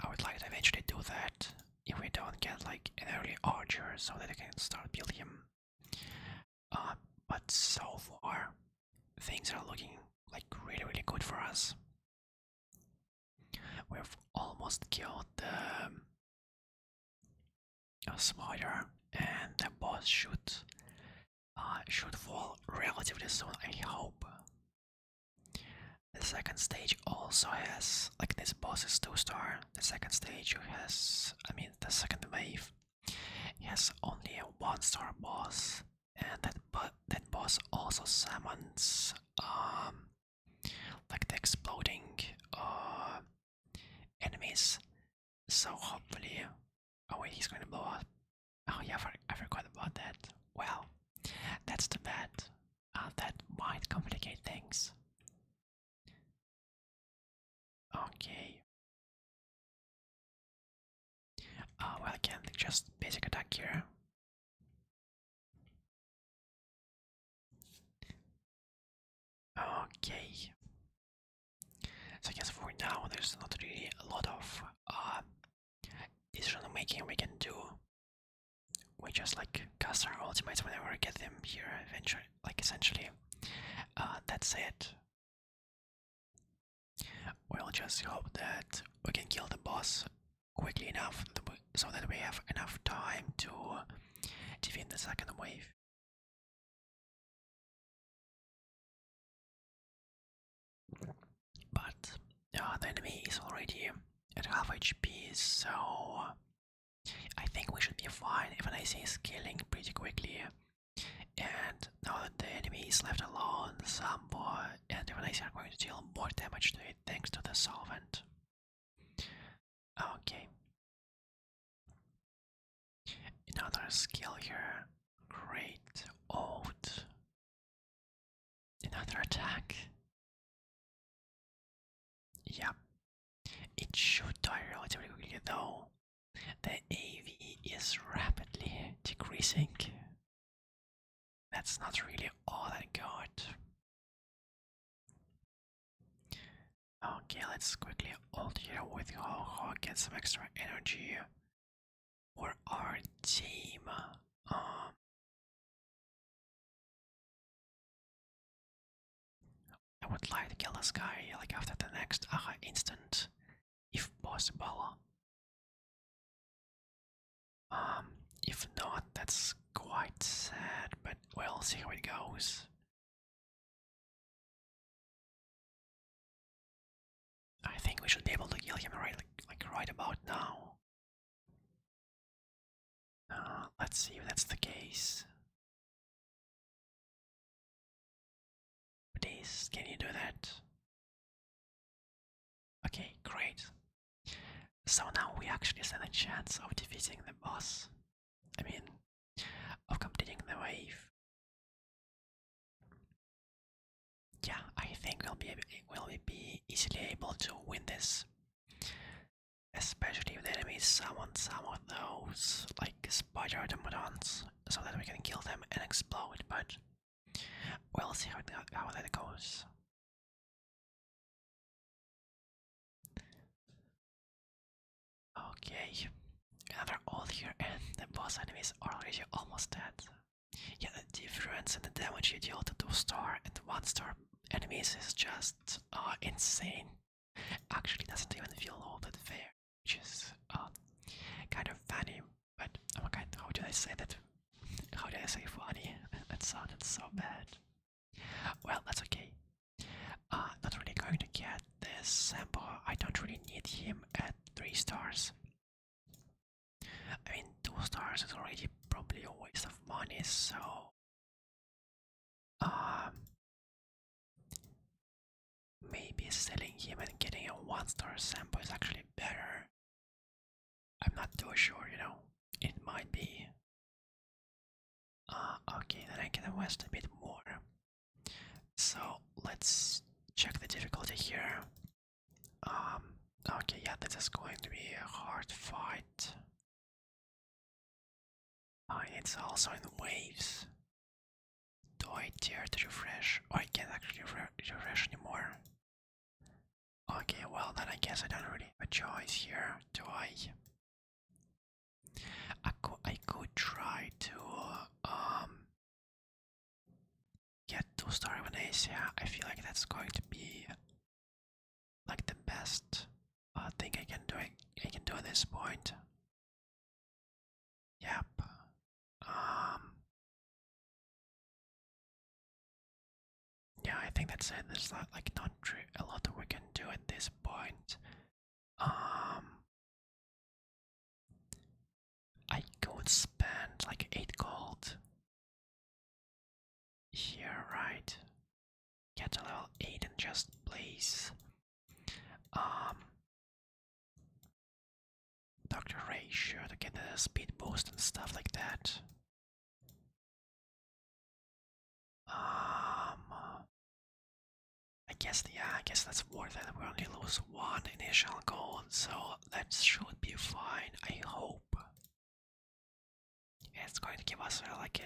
I would like to eventually do that if we don't get like an early archer, so that I can start building him. But so far things are looking like really good for us. We've almost killed the spider, and the boss should fall relatively soon, I hope. The second stage also has, like, this boss is 2-star. The second stage has, I mean, the second wave has only a 1-star boss, and that boss also summons like the exploding enemies. So hopefully, oh wait, he's going to blow up. Oh yeah, I forgot about that. Well, that's too bad. That might complicate things. Okay. Well, I can just basic attack here. Okay. So I guess for now there's not really a lot of decision making we can do. We just like cast our ultimates whenever we get them here eventually, like essentially. That's it. We'll just hope that we can kill the boss quickly enough so that we have enough time to defeat the second wave. But the enemy is already at half HP, so I think we should be fine. Evanescia is killing pretty quickly, and now that the enemy is left alone, Sambo and Evanescia are going to deal more damage to it thanks to the solvent. Okay. Another skill here. Great. Old. Another attack. Yeah. It should die relatively quickly though. The AV is rapidly decreasing. That's not really all I got. Okay, let's quickly ult here with Ho, get some extra energy for our team. I would like to kill this guy like after the next instant, if possible. If not, that's quite sad, but we'll see how it goes. I think we should be able to kill him right about now. Let's see if that's the case. Please, can you do that? Okay, great. So now we actually stand a chance of defeating the boss. I mean, of completing the wave. Yeah, I think we'll be easily able to win this. Especially if the enemies summon some of those, like spider automatons, so that we can kill them and explode, but we'll see how that goes. Okay, another ult here, and the boss enemies are already almost dead. Yeah, the difference in the damage you deal to 2-star and 1-star enemies is just insane. Actually, doesn't even feel all that fair, which is kind of funny. But oh my god, how did I say that? How did I say funny? That sounded so bad. Well, that's okay. Not really going to get this sample. I don't really need him at 3 stars. I mean, 2 stars is already probably a waste of money, so one-star sample is actually better. I'm not too sure, you know. It might be. Okay, then I can invest a bit more. So let's check the difficulty here. Okay, yeah, this is going to be a hard fight. It's also in waves. Do I dare to refresh? Oh, I can't actually refresh anymore. Okay, well then I guess I don't really have a choice here, do I? I could try to get 2-star Evanescia. I feel like that's going to be like the best thing I can do. I can do at this point. Yep. Yeah, I think that's it. There's like not a lot that we can do at this point. I could spend like 8 gold here, right? Get to level 8 and just place Dr. Ratio to get the speed boost and stuff like that. I guess that's worth it. We only lose 1 initial gold, so that should be fine, I hope. It's going to give us like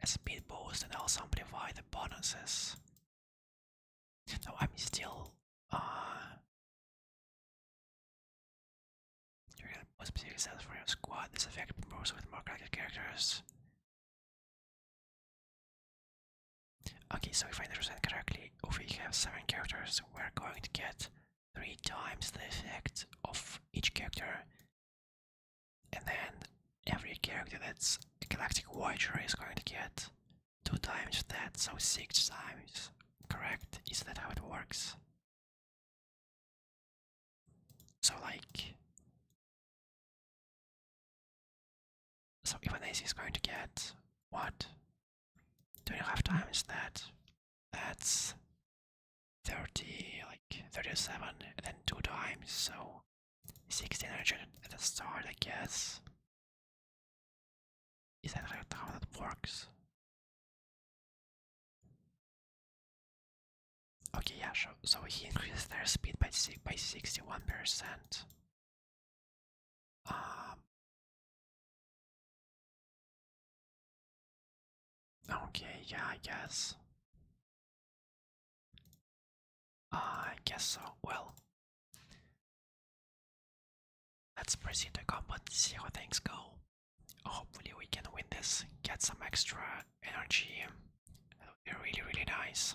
a speed boost and also amplify the bonuses. No, I'm still you're gonna put specific stats for your squad. This effect moves with more Galactic characters. Okay, so if I understand correctly, if we have 7 characters, we're going to get 3 times the effect of each character. And then every character that's a Galactic Voyager is going to get 2 times that, so 6 times. Correct? Is that how it works? So like... So Evanescia is going to get... what? 2.5 times that. That's 30, like 37, and then 2 times, so 1600 at the start, I guess. Is that how that works? Okay, yeah, so he increases their speed by 61%. Okay, yeah, I guess. I guess so. Well, let's proceed to combat and see how things go. Hopefully we can win this, get some extra energy. That would be really, really nice.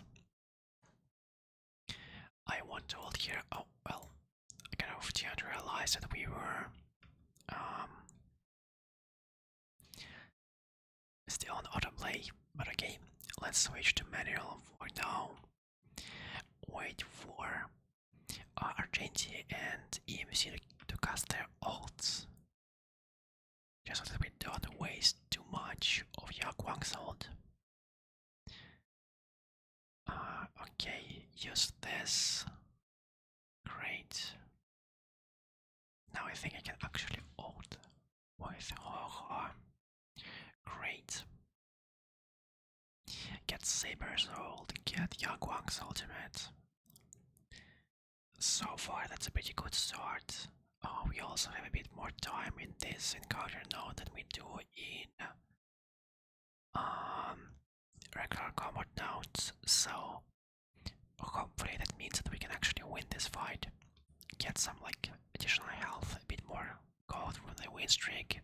I want to hold here. Oh, well, I kind of didn't realize that we were still on autoplay, but okay, let's switch to manual for now. Wait for Argentina and EMC to cast their ults, just so that we don't waste too much of Yaguang's ult. Okay, use this. Great. Now I think I can actually ult with Ho-Ho. Great. Get Saber's ult, get Yaguang's ultimate. So far that's a pretty good start. We also have a bit more time in this encounter now than we do in regular combat nodes, so hopefully that means that we can actually win this fight. Get some like additional health, a bit more gold from the win streak.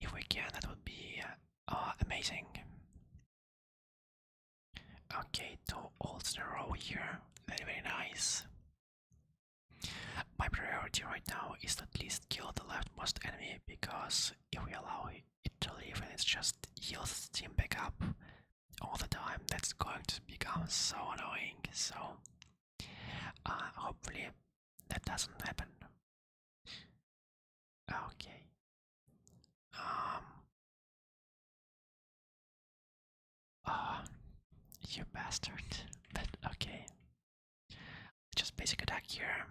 If we can, that would be amazing. Okay, 2 ults in a row here, very very nice. My priority right now is to at least kill the leftmost enemy, because if we allow it to leave and it's just heals team back up all the time, that's going to become so annoying, so hopefully that doesn't happen. Okay. You bastard. But okay. Just basic attack here.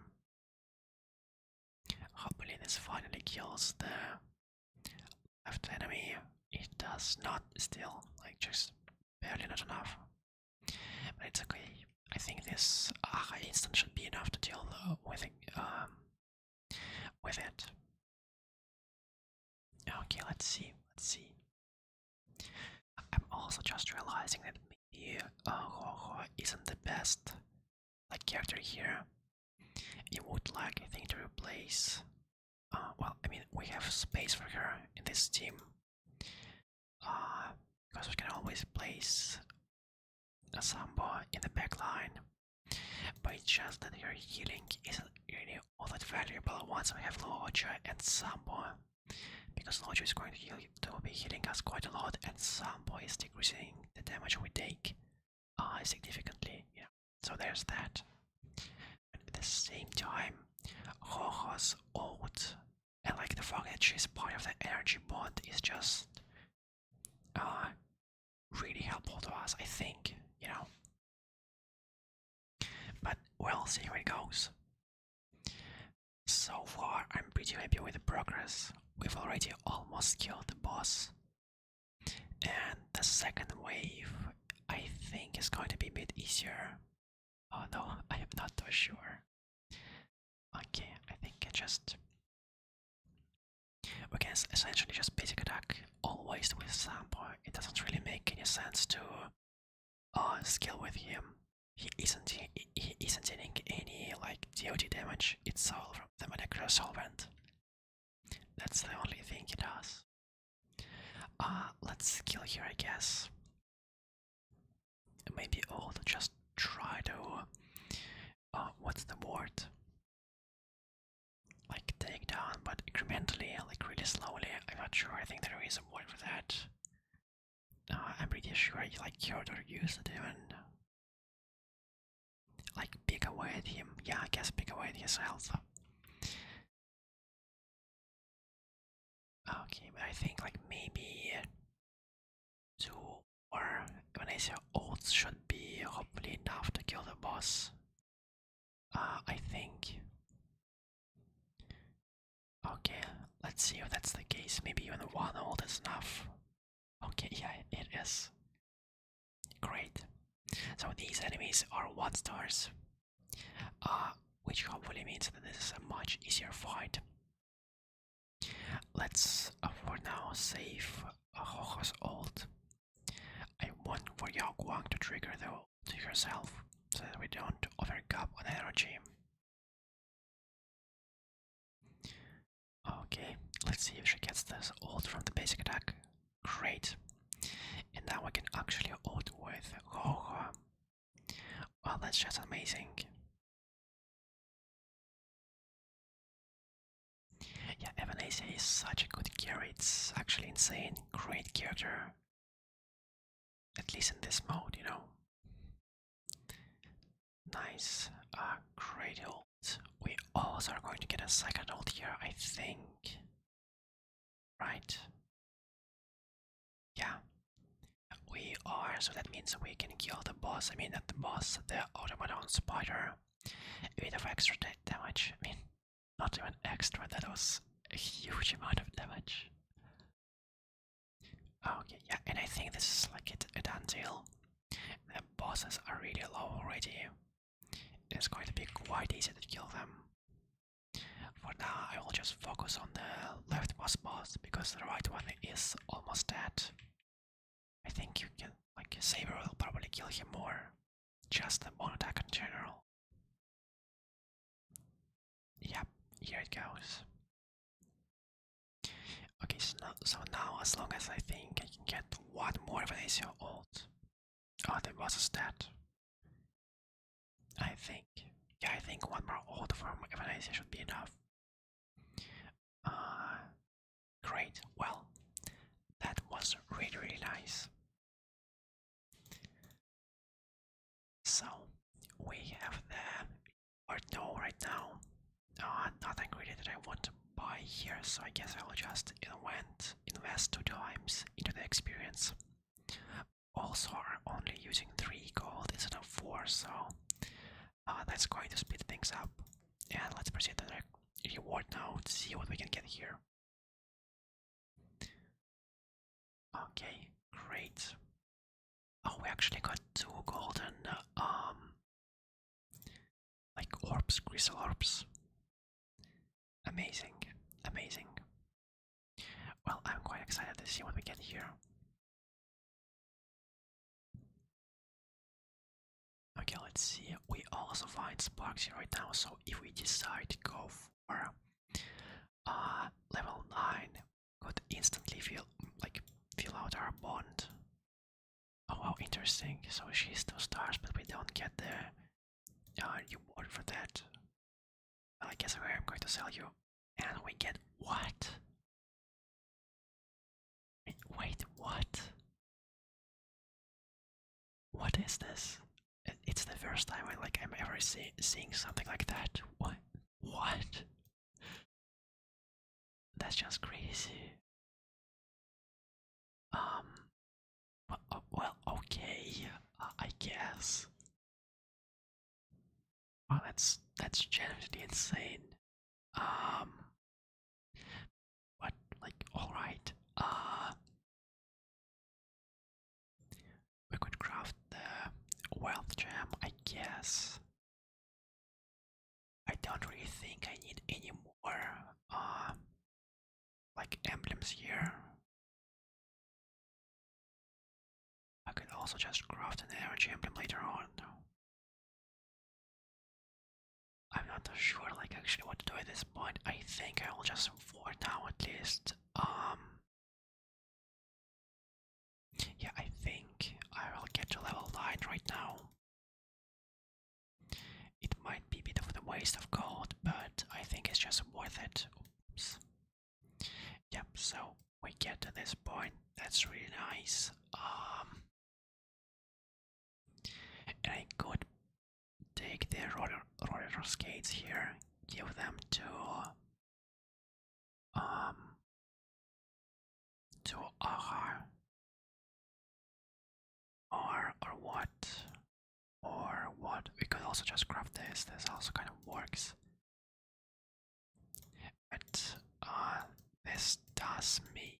Hopefully this finally kills the left enemy. It does not still, like just barely not enough. But it's okay. I think this high instant should be enough to deal with it. Okay, let's see. I'm also just realizing that maybe Ho isn't the best like character here. You would like, I think, to replace. Well, I mean, we have space for her in this team. Because we can always place a Sambo in the back line. But it's just that her healing isn't really all that valuable once we have Loja and Sambo. Because Loja is going to be healing us quite a lot, and Sambo is decreasing the damage we take significantly. Yeah, so there's that. But at the same time, Hoho's ult, and like the fact that she's part of the energy bond, is just really helpful to us, I think, you know. But we'll see how it goes. So far, I'm pretty happy with the progress. We've already almost killed the boss. And the second wave, I think, is going to be a bit easier. Oh no, I am not too sure. Okay, I think we can essentially just basic attack always with Sampo. It doesn't really make any sense to skill with him. He isn't dealing any like DOD damage. It's all from the molecular solvent. That's the only thing he does. Let's kill here, I guess. Maybe I'll just try to what's the word? Like take down, but incrementally, like really slowly. I'm not sure. I think there is a word for that. I'm pretty sure you like Kyoto used it even. Like pick away at him. Yeah, I guess pick away at his health. Okay, but I think like maybe 2 or Evanescia ults should be hopefully enough to kill the boss. I think. Okay, let's see if that's the case. Maybe even 1 ult is enough. Okay, yeah, it is. Great. So these enemies are 1 stars. Which hopefully means that this is a much easier fight. Let's, for now, save Hoho's ult. I want for Yao Guang to trigger the ult herself, so that we don't overcap on energy. Okay, let's see if she gets this ult from the basic attack. Great. And now I can actually ult with Hoho. Well, that's just amazing. Yeah, Evanescia is such a good carry, it's actually insane. Great character. At least in this mode, you know. Nice. Great ult. We also are going to get a second ult here, I think. Right? Yeah. We are, so that means we can kill the boss. I mean, not the boss, the automaton spider. A bit of extra damage. I mean, not even extra, that was a huge amount of damage. Okay, yeah, and I think this is like a done deal. The bosses are really low already. It's going to be quite easy to kill them. For now, I will just focus on the leftmost boss because the right one is almost dead. I think you can, like, Saber will probably kill him more. Just the one attack in general. Yep, here it goes. Okay, so now as long as I think I can get 1 more Evanescia ult. Oh, the boss is dead. I think. Yeah, I think 1 more ult from Evanescia should be enough. Great. Well, that was really nice. So, we have the Ordno right now. Nothing really that I want to buy here, so I guess I will just invest 2 times into the experience. Also, are only using 3 gold instead of 4, so That's going to speed things up. And let's proceed to the reward now to see what we can get here. Okay, great. Oh, we actually got 2 golden, like orbs, crystal orbs. Amazing, amazing. Well, I'm quite excited to see what we get here. Okay, let's see. We also find sparks here right now, so if we decide to go for level 9, could instantly fill out our bond. Oh wow, interesting. So she's 2 stars, but we don't get the reward for that. Well, I guess I'm going to sell you. And we get what? Wait, what? What is this? It's the first time I'm ever seeing something like that. What? What? That's just crazy. Well, okay, I guess. Well, that's genuinely insane. Um, but like, all right. We could craft the wealth gem, I guess. I don't really think I need any more like emblems here. I could also just craft an energy emblem later on. I'm not sure like actually what to do at this point. I think I will just for now at least. Yeah, I think I will get to level 9 right now. It might be a bit of a waste of gold, but I think it's just worth it. Oops. Yep, so we get to this point. That's really nice. And I could take the roller skates here, give them to Aha, or what? Or what? We could also just craft this. This also kind of works. But this does make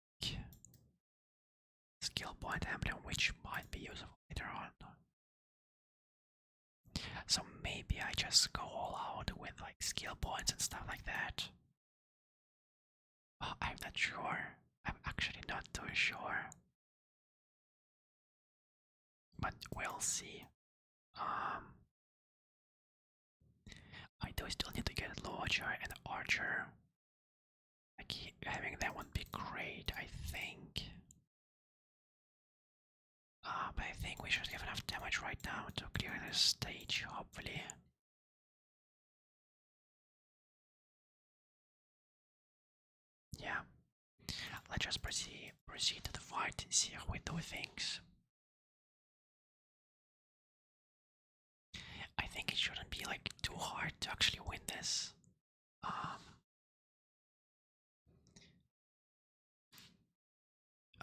skill point emblem, which might be useful later on. So maybe I just go all out with like skill points and stuff like that. I'm not sure. I'm actually not too sure. But we'll see. I do still need to get Voyager and Archer. Like having that would be great, I think. But I think we should have enough damage right now to clear this stage, hopefully. Yeah. Let's just proceed to the fight and see how we do things. I think it shouldn't be like too hard to actually win this.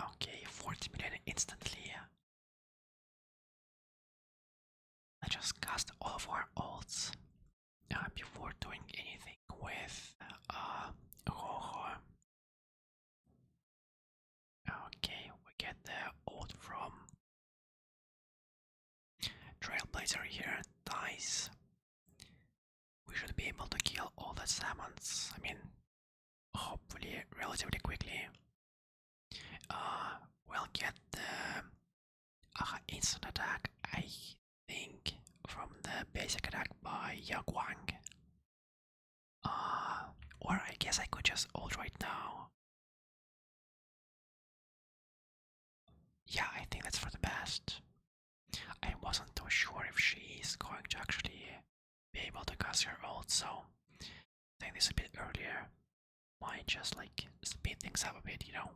Okay, 40 million instantly. Let's just cast all of our ults before doing anything with Rojo. Okay, we get the ult from Trailblazer here. Nice. We should be able to kill all the salmons. I mean, hopefully relatively quickly. We'll get the instant attack, I think, from the basic attack by Yaguang. Or I guess I could just ult right now. Yeah, I think that's for the best. I wasn't too sure if she's going to actually be able to cast her ult, so I think this a bit earlier might just like speed things up a bit, you know.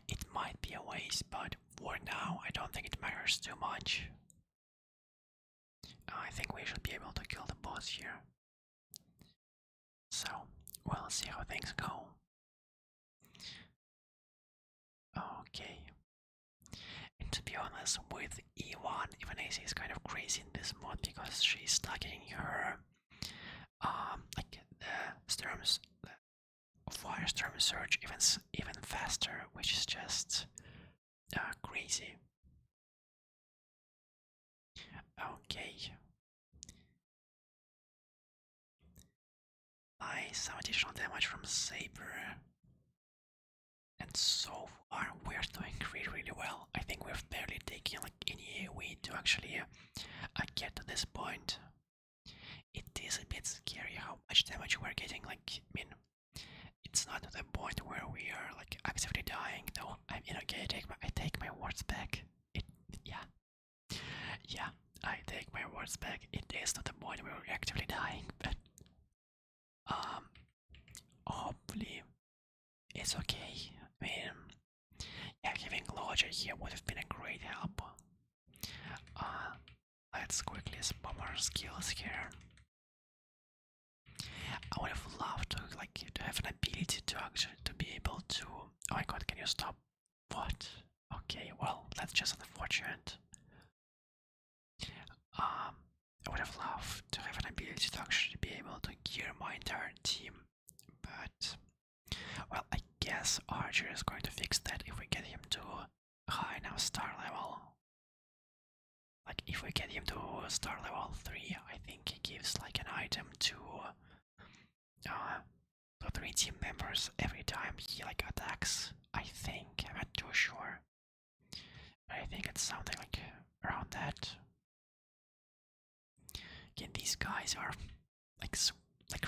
It might be a waste, but for now I don't think it matters too much. I think we should be able to kill the boss here. So, we'll see how things go. Okay. And to be honest, with E1, Evanescia is kind of crazy in this mod because she's stacking her like the storms, the firestorm surge even faster, which is just crazy. Okay. Nice, some additional damage from Saber. And so far we're doing really well. I think we've barely taken like any AoE to actually get to this point. It is a bit scary how much damage we're getting. Like, I mean, it's not to the point where we are like actively dying though. I mean, okay, I take my words back. Yeah, I take my words back. It is to the point where we're actively dying, but hopefully it's okay. I mean, yeah, having Lodger here would have been a great help. Let's quickly spam our skills here. I would have loved to have an ability to actually to be able to. Oh my god, can you stop? What? Okay, well, that's just unfortunate. I would have loved to have an ability to actually be able to gear my entire team, but well, I guess Archer is going to fix that if we get him to high enough star level. Like if we get him to star level 3, I think he gives like an item to the 3 team members every time he like attacks. I think, I'm not too sure, but I think it's something like around that. Again, these guys are like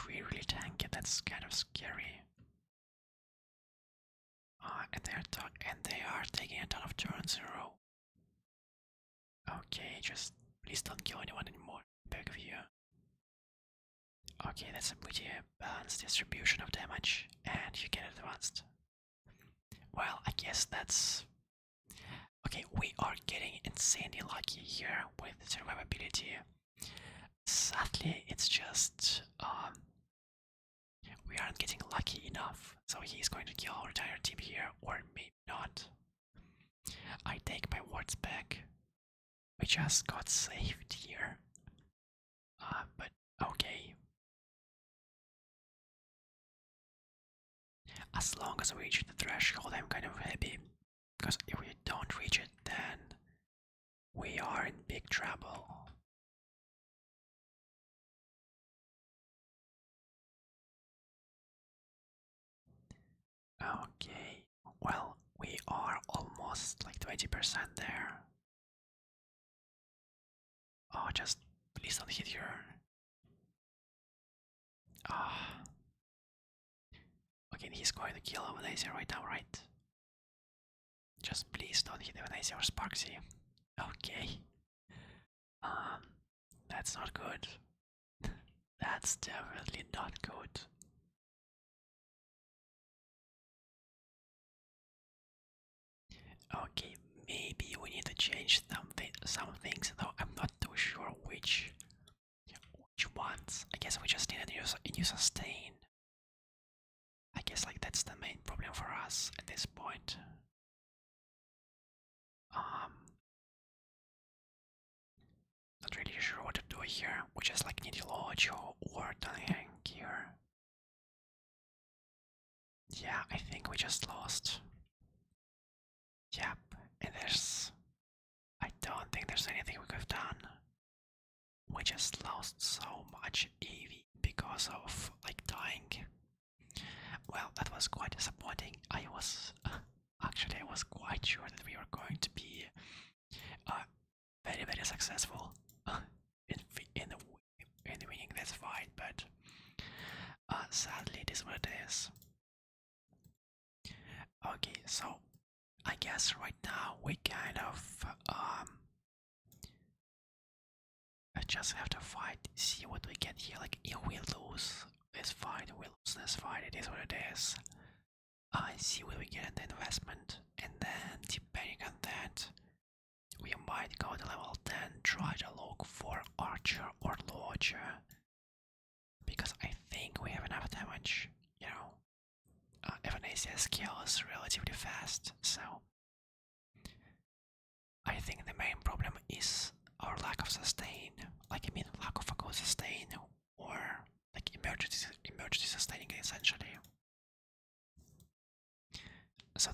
really tanky. That's kind of scary. And they are taking a ton of turns in a row. Okay, just please don't kill anyone anymore. Beg of you. Okay, that's a pretty balanced distribution of damage, and you get advanced. Well, I guess that's... Okay, we are getting insanely lucky here with survivability. Sadly, it's just... we aren't getting lucky enough, so he's going to kill our entire team here, or maybe not. I take my words back. We just got saved here. But okay. As long as we reach the threshold, I'm kind of happy. Because if we don't reach it, then we are in big trouble. Okay, well, we are almost like 20% there. Oh, just please don't hit your... Ah. Okay, he's going to kill Evanescia right now, right? Just please don't hit Evanescia or Sparksy. Okay. That's not good. That's definitely not good. Okay, maybe we need to change some things, though I'm not too sure which ones. I guess we just need a new sustain. I guess like that's the main problem for us at this point. Not really sure what to do here. We just like need Lodge or Tanhang here. Yeah, I think we just lost. Yep, and I don't think there's anything we could have done. We just lost so much EV because of like dying. Well, that was quite disappointing. I was quite sure that we were going to be very successful in winning this fight, but sadly it is what it is. Okay, so I guess right now we kind of I just have to fight, see what we get here. Like if we lose this fight, we lose this fight, it is what it is. I see what we get in the investment, and then depending on that, we might go to level 10, try to look for Archer or Lodger, because I think we have enough damage, you know. Evanescia scales relatively fast, so I think the main problem is our lack of sustain. Like, I mean,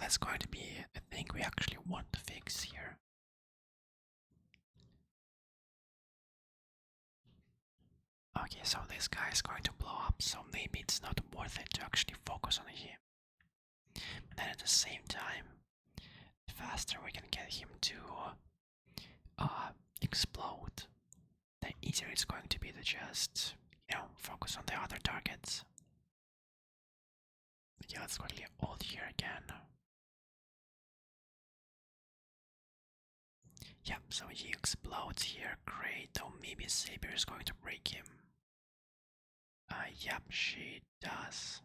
that's going to be the thing we actually want to fix here. Okay, so this guy is going to blow up, so maybe it's not worth it to actually focus on him. But then at the same time, the faster we can get him to explode, the easier it's going to be to just, focus on the other targets. Yeah, let's quickly ult here again. Yep, so he explodes here, great, though maybe Saber is going to break him. Yep, she does.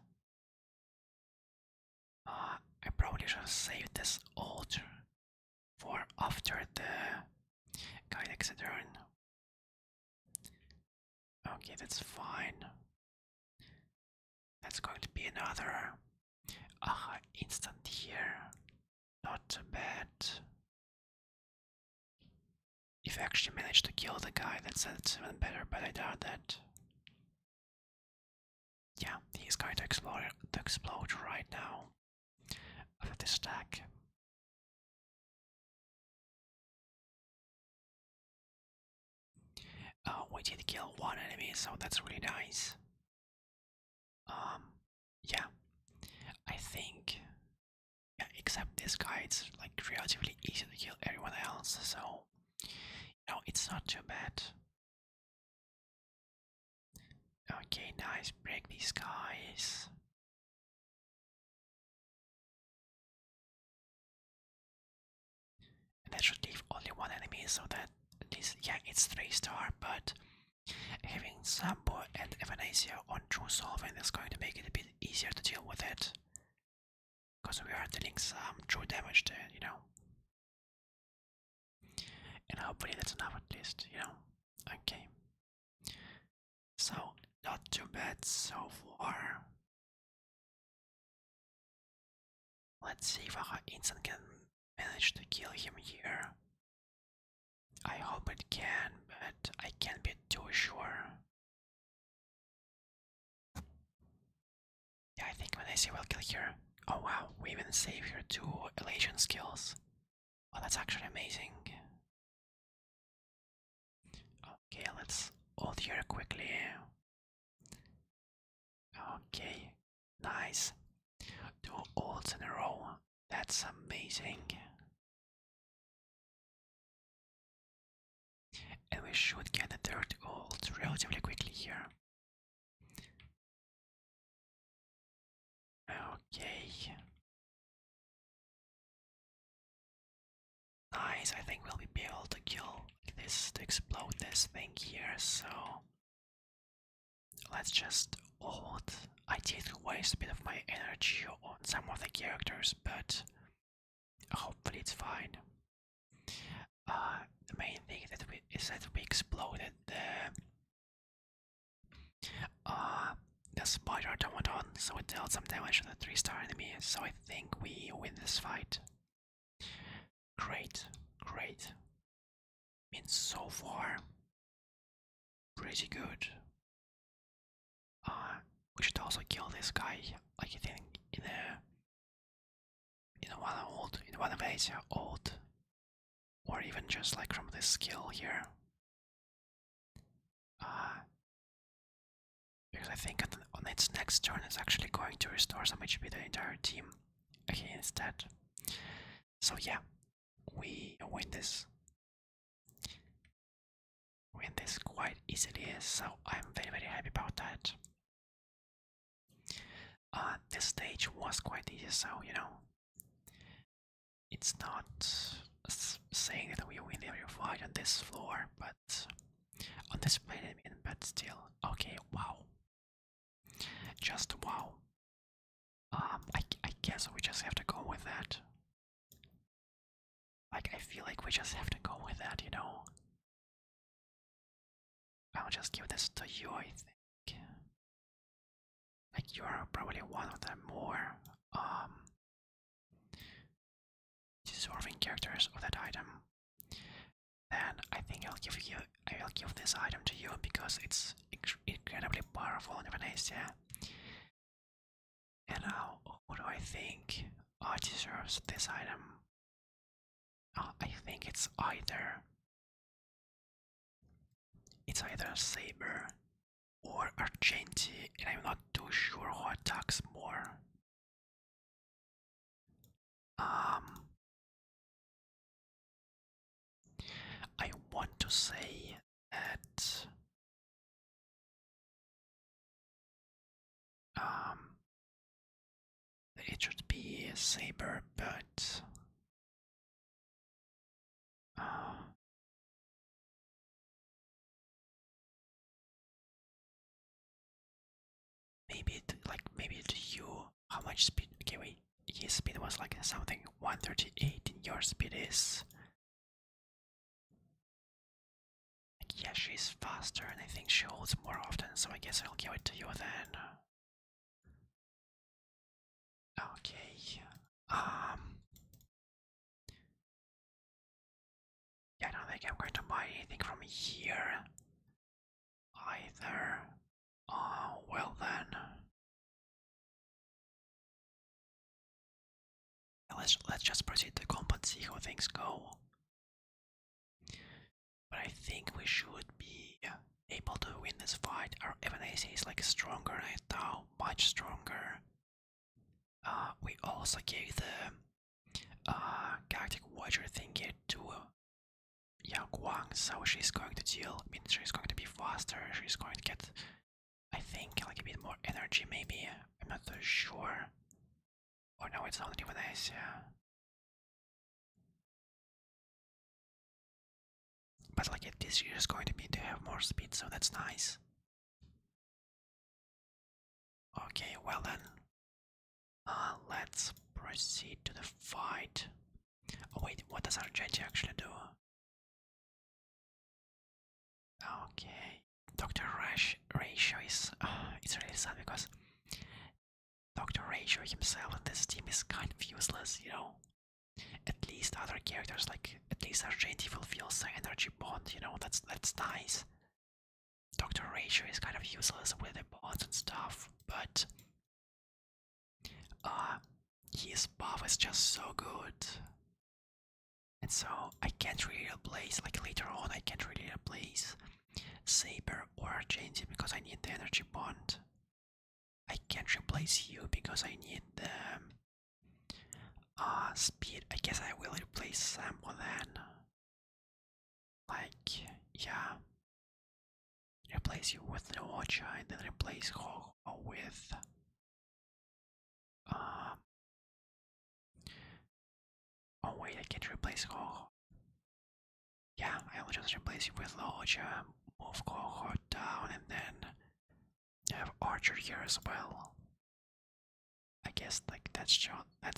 I probably should have saved this ult for after the Galactic turn. Okay, that's fine. That's going to be another instant here. Not too bad. If I actually manage to kill the guy, that's even better, but I doubt that. Yeah, he's going to explode right now after this attack. We did kill one enemy, so that's really nice. Yeah, I think, yeah, except this guy, it's like relatively easy to kill everyone else, so, it's not too bad. Okay, nice, break these guys. And that should leave only one enemy, so that this, yeah, it's 3-star, but having Sambo and Evanescia on true solving is going to make it a bit easier to deal with it. Because we are dealing some true damage there, And hopefully that's enough at least, Okay. So, not too bad so far. Let's see if our instant can manage to kill him here. I hope it can, but I can't be too sure. Yeah, I think Evanescia will kill here. Oh wow, we even save here 2 elation skills. Oh, that's actually amazing. Okay, let's ult here quickly. Okay, nice. 2 ults in a row. That's amazing. And we should get the 3rd ult relatively quickly here. Okay. Nice, I think we'll be able to kill this, to explode this thing here, so let's just ult. I did waste a bit of my energy on some of the characters, but hopefully it's fine. The main thing is that we exploded the spider automaton, so it dealt some damage to the 3-star enemy, so I think we win this fight. Great, great. I mean, so far, pretty good. We should also kill this guy, like I think in one of Asia ult, or even just like from this skill here. Because I think on its next turn it's actually going to restore some HP to the entire team against that. So yeah, we win this. Win this quite easily, so I'm very very happy about that. This stage was quite easy, so it's not saying that we win every fight on this floor, but on this plane I mean, but still. Okay, wow. Just wow. I guess we just have to go with that. Like, I feel like we just have to go with that, I'll just give this to you, I think. Like, you're probably one of the more deserving characters of that item. Then I think I will give this item to you because it's incredibly powerful in Evanescia. And now, what do I think? deserves this item. I think it's either Saber or Argenti, and I'm not too sure who attacks more. I want to say that it should be Saber, but maybe to you. How much speed? Okay, wait. His speed was like something 138, and your speed is. Yeah, she's faster, and I think she holds more often, so I guess I'll give it to you then. Okay. Yeah, I don't think I'm going to buy anything from here either. Well then. Let's just proceed to comp and see how things go. But I think we should be able to win this fight. Our Evanescia is like stronger right now, much stronger. We also gave the Galactic Voyager thingy to Guang, so she's going to deal. I mean, she's going to be faster. She's going to get, I think, like a bit more energy. Maybe I'm not too sure. Oh no, it's only Evanescia. But like this year is going to be to have more speed, so that's nice. Okay, well then, let's proceed to the fight. Oh wait, what does Argenti actually do? Okay, Dr. Ratio is, it's really sad because Dr. Ratio himself and this team is kind of useless, you know. At least other characters, like at least Argenti fulfills the energy bond, you know, that's nice. Dr. Ratio is kind of useless with the bonds and stuff, but his buff is just so good. And so I can't really replace, like later on I can't really replace Saber or Argenti because I need the energy bond. I can't replace you because I need the speed. I guess I will replace Sample then. Like, yeah. Replace you with the Watcher and then replace Ho with oh wait, I can't replace Ho. Yeah, I'll just replace you with Watcher, move Ho down, and then have Archer here as well. I guess like that's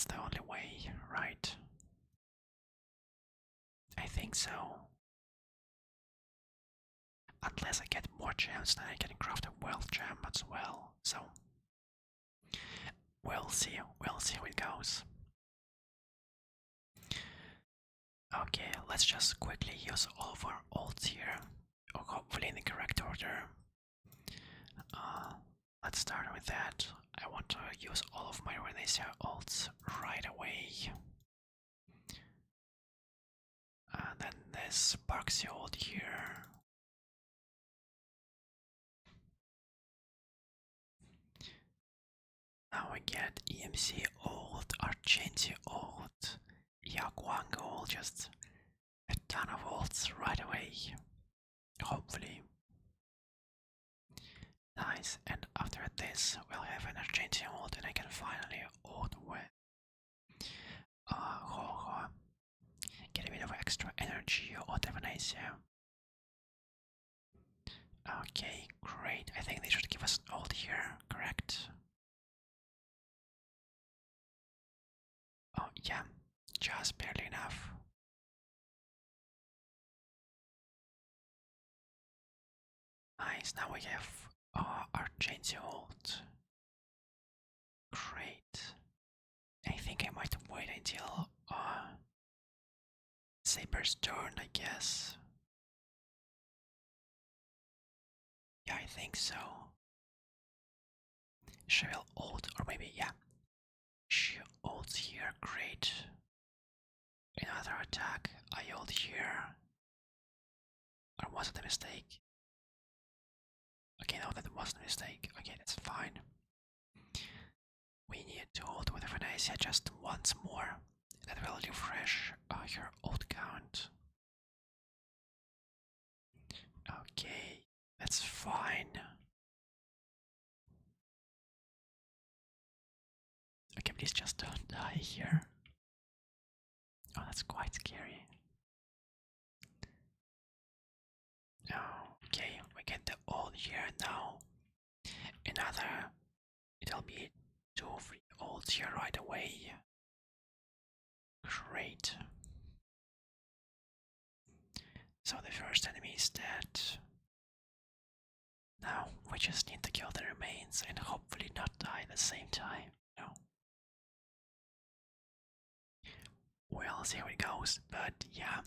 the only way, right? I think so. Unless I get more gems, then I can craft a wealth gem as well. So we'll see how it goes. Okay, let's just quickly use all of our ults here, or hopefully in the correct order. Let's start with that. I want to use all of my Evanescia ults right away. Then this Sparksy ult here. Now we get EMC ult, Argenti ult, Yaguang ult, just a ton of ults right away. Hopefully. Nice, and after this we'll have an Argenti ult and I can finally ult with Ho-Ho. Get a bit of extra energy on Evanescia. Okay, great. I think they should give us an ult here, correct? Oh yeah, just barely enough. Nice, now we have Argenti ult. Great. I think I might wait until Saber's turn, I guess. Yeah, I think so. She will ult, or maybe, yeah. She ults here, great. Another attack, I ult here. Or was it a mistake? Okay, no, that wasn't a mistake. Okay, that's fine. We need to ult with Evanescia just once more. That will refresh her ult count. Okay, that's fine. Okay, please just don't die here. Oh, that's quite scary. Okay, we get the ult here now. Another, it'll be 2 free ults here right away. Great. So the first enemy is dead. Now we just need to kill the remains and hopefully not die at the same time. No. We'll see how it goes, but yeah,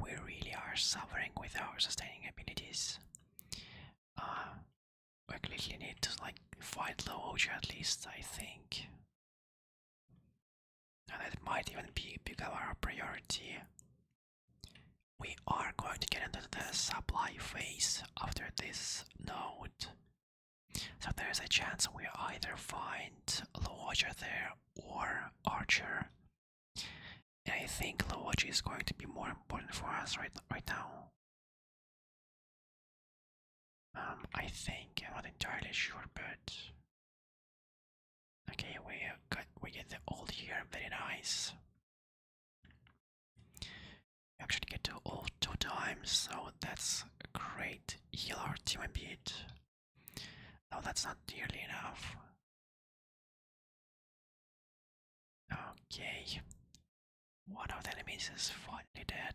we really are suffering with our sustaining abilities. We clearly need to like fight Voyager at least, I think. And that might even become our priority. We are going to get into the supply phase after this node. So there's a chance we either find Voyager there or Archer. And I think Voyager is going to be more important for us right now. I think, I'm not entirely sure, but okay, we get the ult here, very nice. We actually get to ult 2 times, so that's great. Heal our team a bit. No, that's not nearly enough. Okay, one of the enemies is finally dead.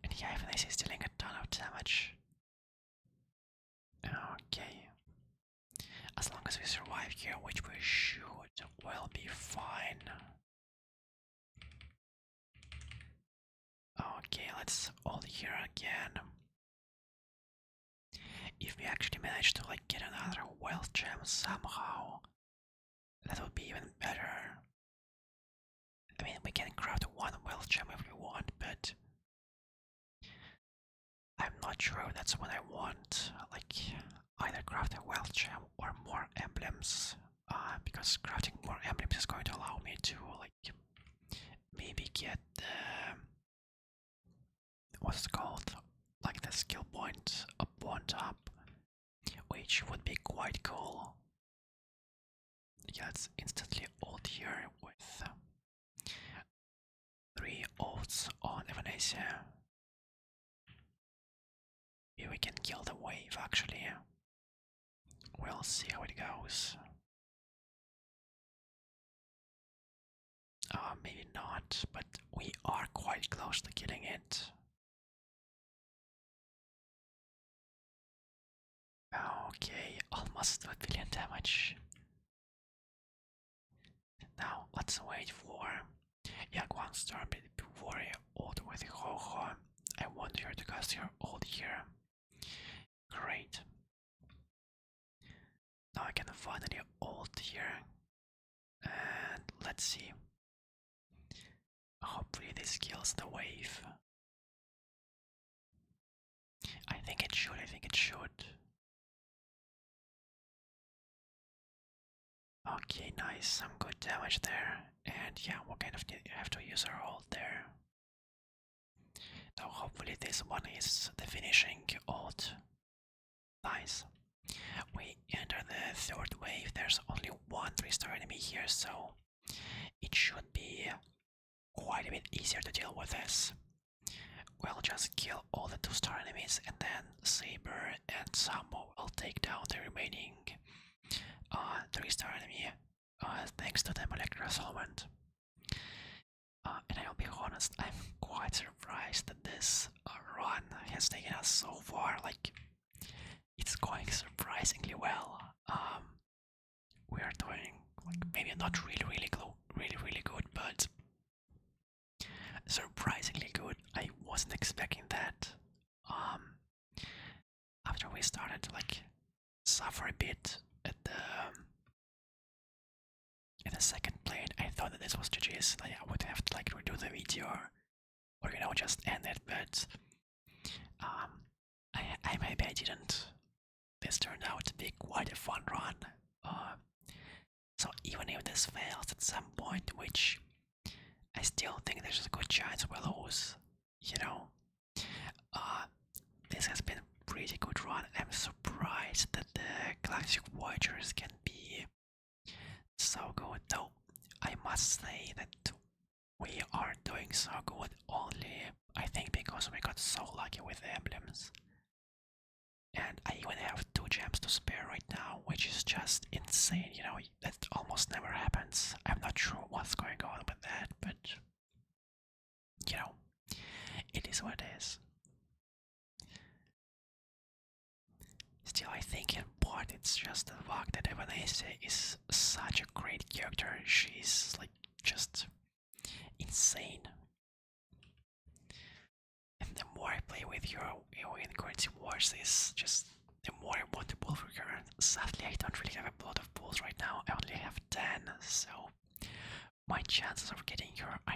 And yeah, Evanescia is dealing a ton of damage. Okay. As long as we survive here, which we should, we'll be fine. Okay, let's ult here again. If we actually manage to like get another wealth gem somehow, that would be even better. I mean, we can craft one wealth gem if we want, but I'm not sure if that's what I want. Like, either craft a wealth gem or more emblems. Because crafting more emblems is going to allow me to like maybe get the what's it called? Like the skill point up on top, which would be quite cool. Yeah, let's instantly ult here with 3 ults on Evanescia. Maybe we can kill the wave actually. We'll see how it goes. Maybe not, but we are quite close to killing it. Okay, almost 1 billion damage. Now let's wait for Jaguar Storm before I ult with Ho-Ho. I want her to cast her ult here. Great. Now I can finally ult here. And let's see. Hopefully this kills the wave. I think it should. Okay, nice, some good damage there. And yeah, we kind of have to use our ult there. Now hopefully this one is the finishing ult. Nice. We enter the 3rd wave. There's only 1 3-star enemy here, so it should be quite a bit easier to deal with this. We'll just kill all the 2-star enemies and then Saber and Samo will take down the remaining 3-star enemy thanks to the molecular solvent. And I'll be honest, I'm quite surprised that this run has taken us so far. Like, it's going surprisingly well. We are doing like maybe not really good, but surprisingly good. I wasn't expecting that. After we started like the second plate, I thought that this was GG's. Like, I would have to like redo the video, or you know, just end it. But I maybe I didn't. This turned out to be quite a fun run. Uh, so even if this fails at some point, which I still think there's a good chance we'll lose, you know, uh, this has been a pretty good run. I'm surprised that the Galactic Voyagers can be so good, though. I must say that we are doing so good only, I think, because we got so lucky with the emblems. And I even have 2 gems to spare right now, which is just insane, you know, that almost never happens. I'm not sure what's going on with that, but, you know, it is what it is. Still, I think in part it's just the fact that Evanescia is such a great character. She's like just insane. And the more I play with her in Currency Wars, is just the more I want to pull for her. Sadly, I don't really have a lot of pulls right now. I only have 10, so my chances of getting her are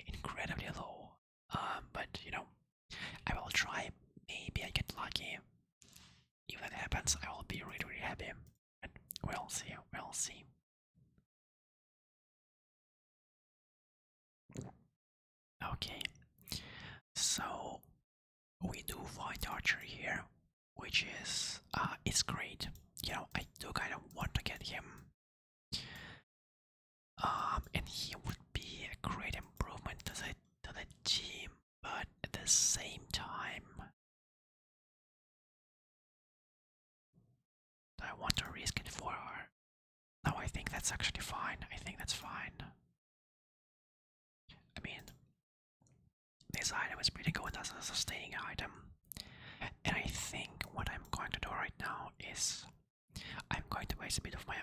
incredibly low. But you know, I will try. Maybe I get lucky. If that happens, I will be really happy. But we'll see. We'll see. Okay. So we do find Archer here, which is it's great. You know, I do kind of want to get him. And he would be a great improvement to the team, but at the same time, do I want to risk it for her? No, I think that's actually fine. I think that's fine. I mean, this item is pretty good as a sustaining item. And I think what I'm going to do right now is I'm going to waste a bit of my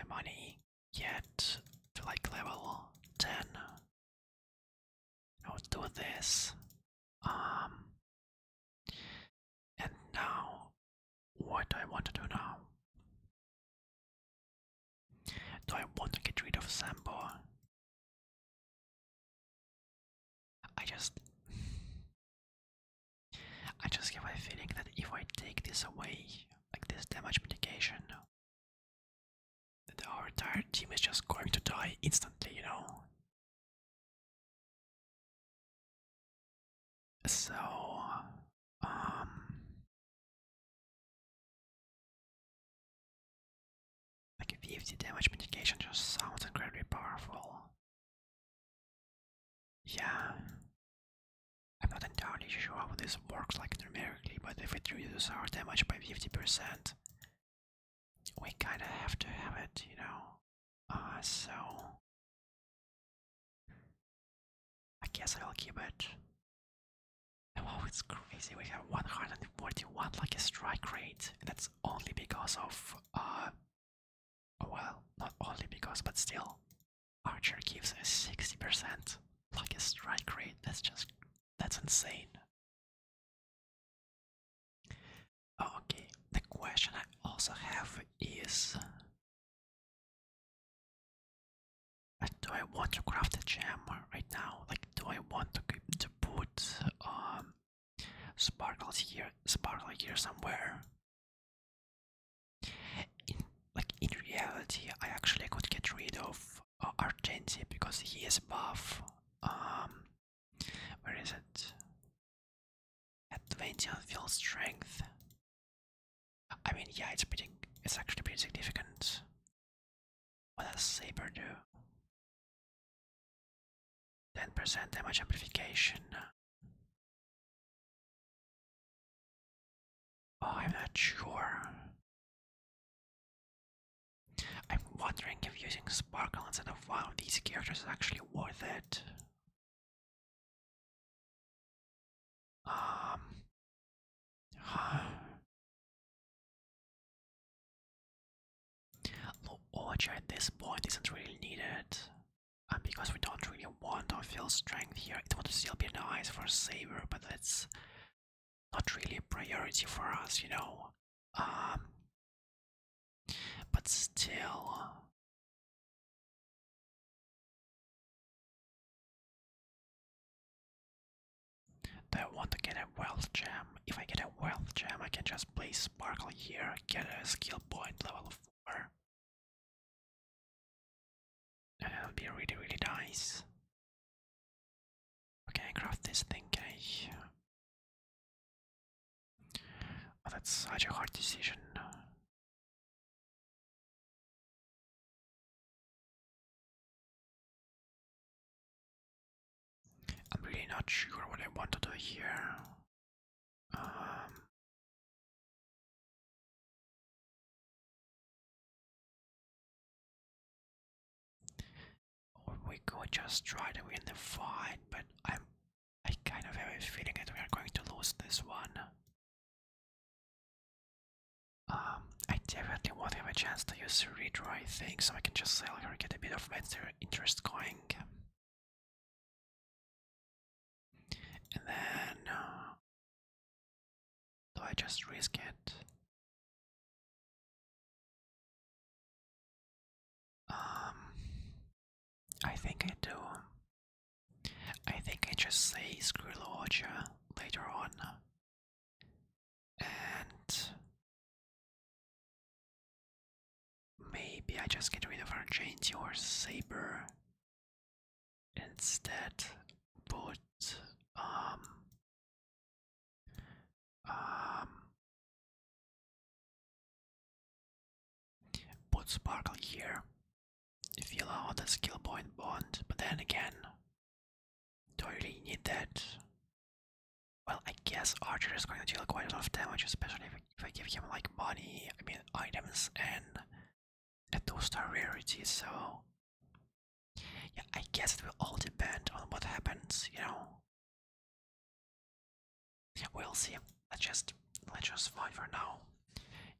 money yet to like level 10. I'll do this. And now what do I want to do now? Do I want to get rid of Sambo? I just have a feeling that if I take this away, like this damage mitigation, that our entire team is just going to die instantly, you know? So, like a 50 damage mitigation just sounds incredibly powerful. Yeah. I'm not entirely sure how this works like numerically, but if it reduces our damage by 50%, we kinda have to have it, you know? So I guess I'll keep it. Wow, it's crazy, we have 141 like a strike rate, and that's only because of, well, not only because, but still, Archer gives a 60% like a strike rate, that's insane. Okay, the question I also have is, do I want to craft a gem right now? Like, do I want to put sparkle here somewhere? In reality, I actually could get rid of Argentia because he is buff. Where is it? Advantage field strength. I mean, yeah, it's actually pretty significant. What does Saber do? 10% damage amplification. Oh, I'm not sure. I'm wondering if using Sparkle instead of one of these characters is actually worth it. Voyager at this point isn't really needed. Because we don't really want our field strength here. It would still be nice for Saber, but that's not really a priority for us, you know. But still, do I want to get a wealth gem? If I get a wealth gem, I can just place sparkle here, get a skill point level 4. And that'll be really, really nice. Can I craft this thing? Can I? Oh, that's such a hard decision. I'm really not sure what I want to do here. Or we could just try to win the fight, but I kind of have a feeling that we are going to lose this one. I definitely want to have a chance to use the retry thing, so I can just sell her, get a bit of interest going. And then, do I just risk it? I think I do. I think I just say screw Voyager later on. And maybe I just get rid of our Argenty or Saber. Instead, put put Sparkle here. If you allow the skill point bond, but then again, do I really need that? Well, I guess Archer is going to deal quite a lot of damage, especially if I give him like money, I mean items and a 2-star rarity, so yeah, I guess it will all depend on what happens, you know. We'll see. Let's just fight for now.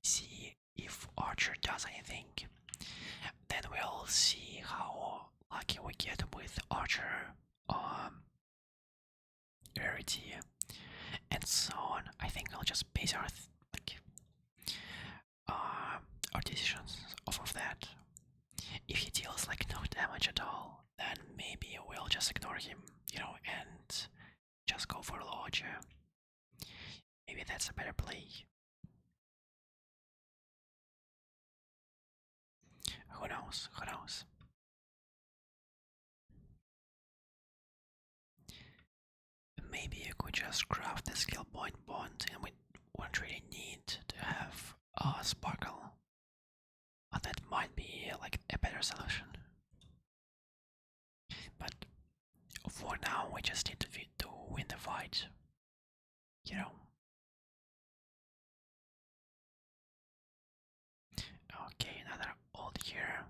See if Archer does anything. Then we'll see how lucky we get with Archer rarity and so on. I think we'll just base our decisions off of that. If he deals like no damage at all, then maybe we'll just ignore him, you know, and just go for Lodge. Maybe that's a better play. Who knows? Who knows? Maybe you could just craft the skill point bond and we won't really need to have a sparkle. But that might be like a better solution. But for now we just need to win the fight. You know. Okay, another old here.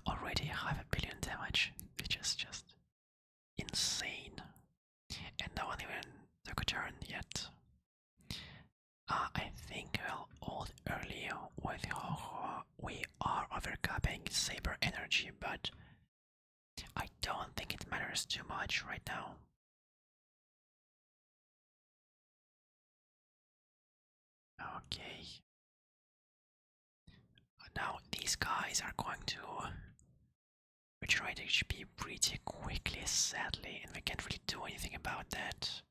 Already 500 million damage, which is just insane. And no one even took a turn yet. I think we'll hold early with how we are overcapping Saber energy, but I don't think it matters too much right now. Okay. Now these guys are going to regenerate HP pretty quickly, sadly, and we can't really do anything about that.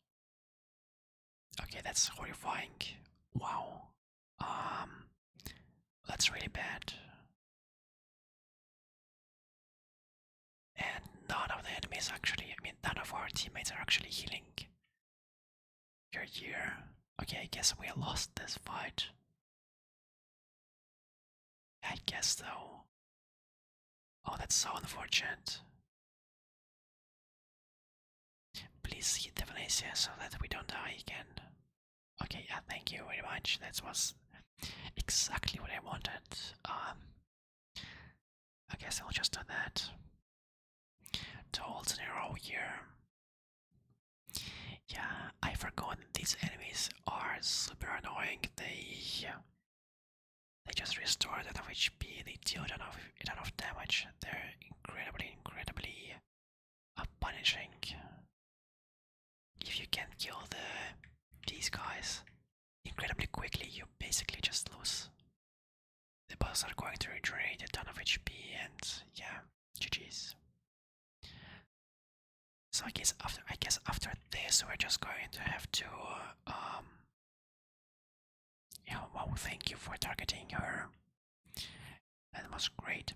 Okay, that's horrifying. Wow. That's really bad. And none of the enemies actually, I mean, none of our teammates are actually healing. You're here. Okay, I guess we lost this fight. I guess so. Oh, that's so unfortunate. Please hit Evanescia so that we don't die again. Okay, yeah, thank you very much. That was exactly what I wanted. I guess I'll just do that. Tolls in a row here. Yeah, I forgot these enemies are super annoying. They just restore a ton of HP, they deal a ton of damage. They're incredibly punishing. If you can't kill these guys incredibly quickly, you basically just lose. The boss are going to regenerate a ton of HP and yeah, GG's. So I guess after this we're just going to have to yeah, well, thank you for targeting her. That was great.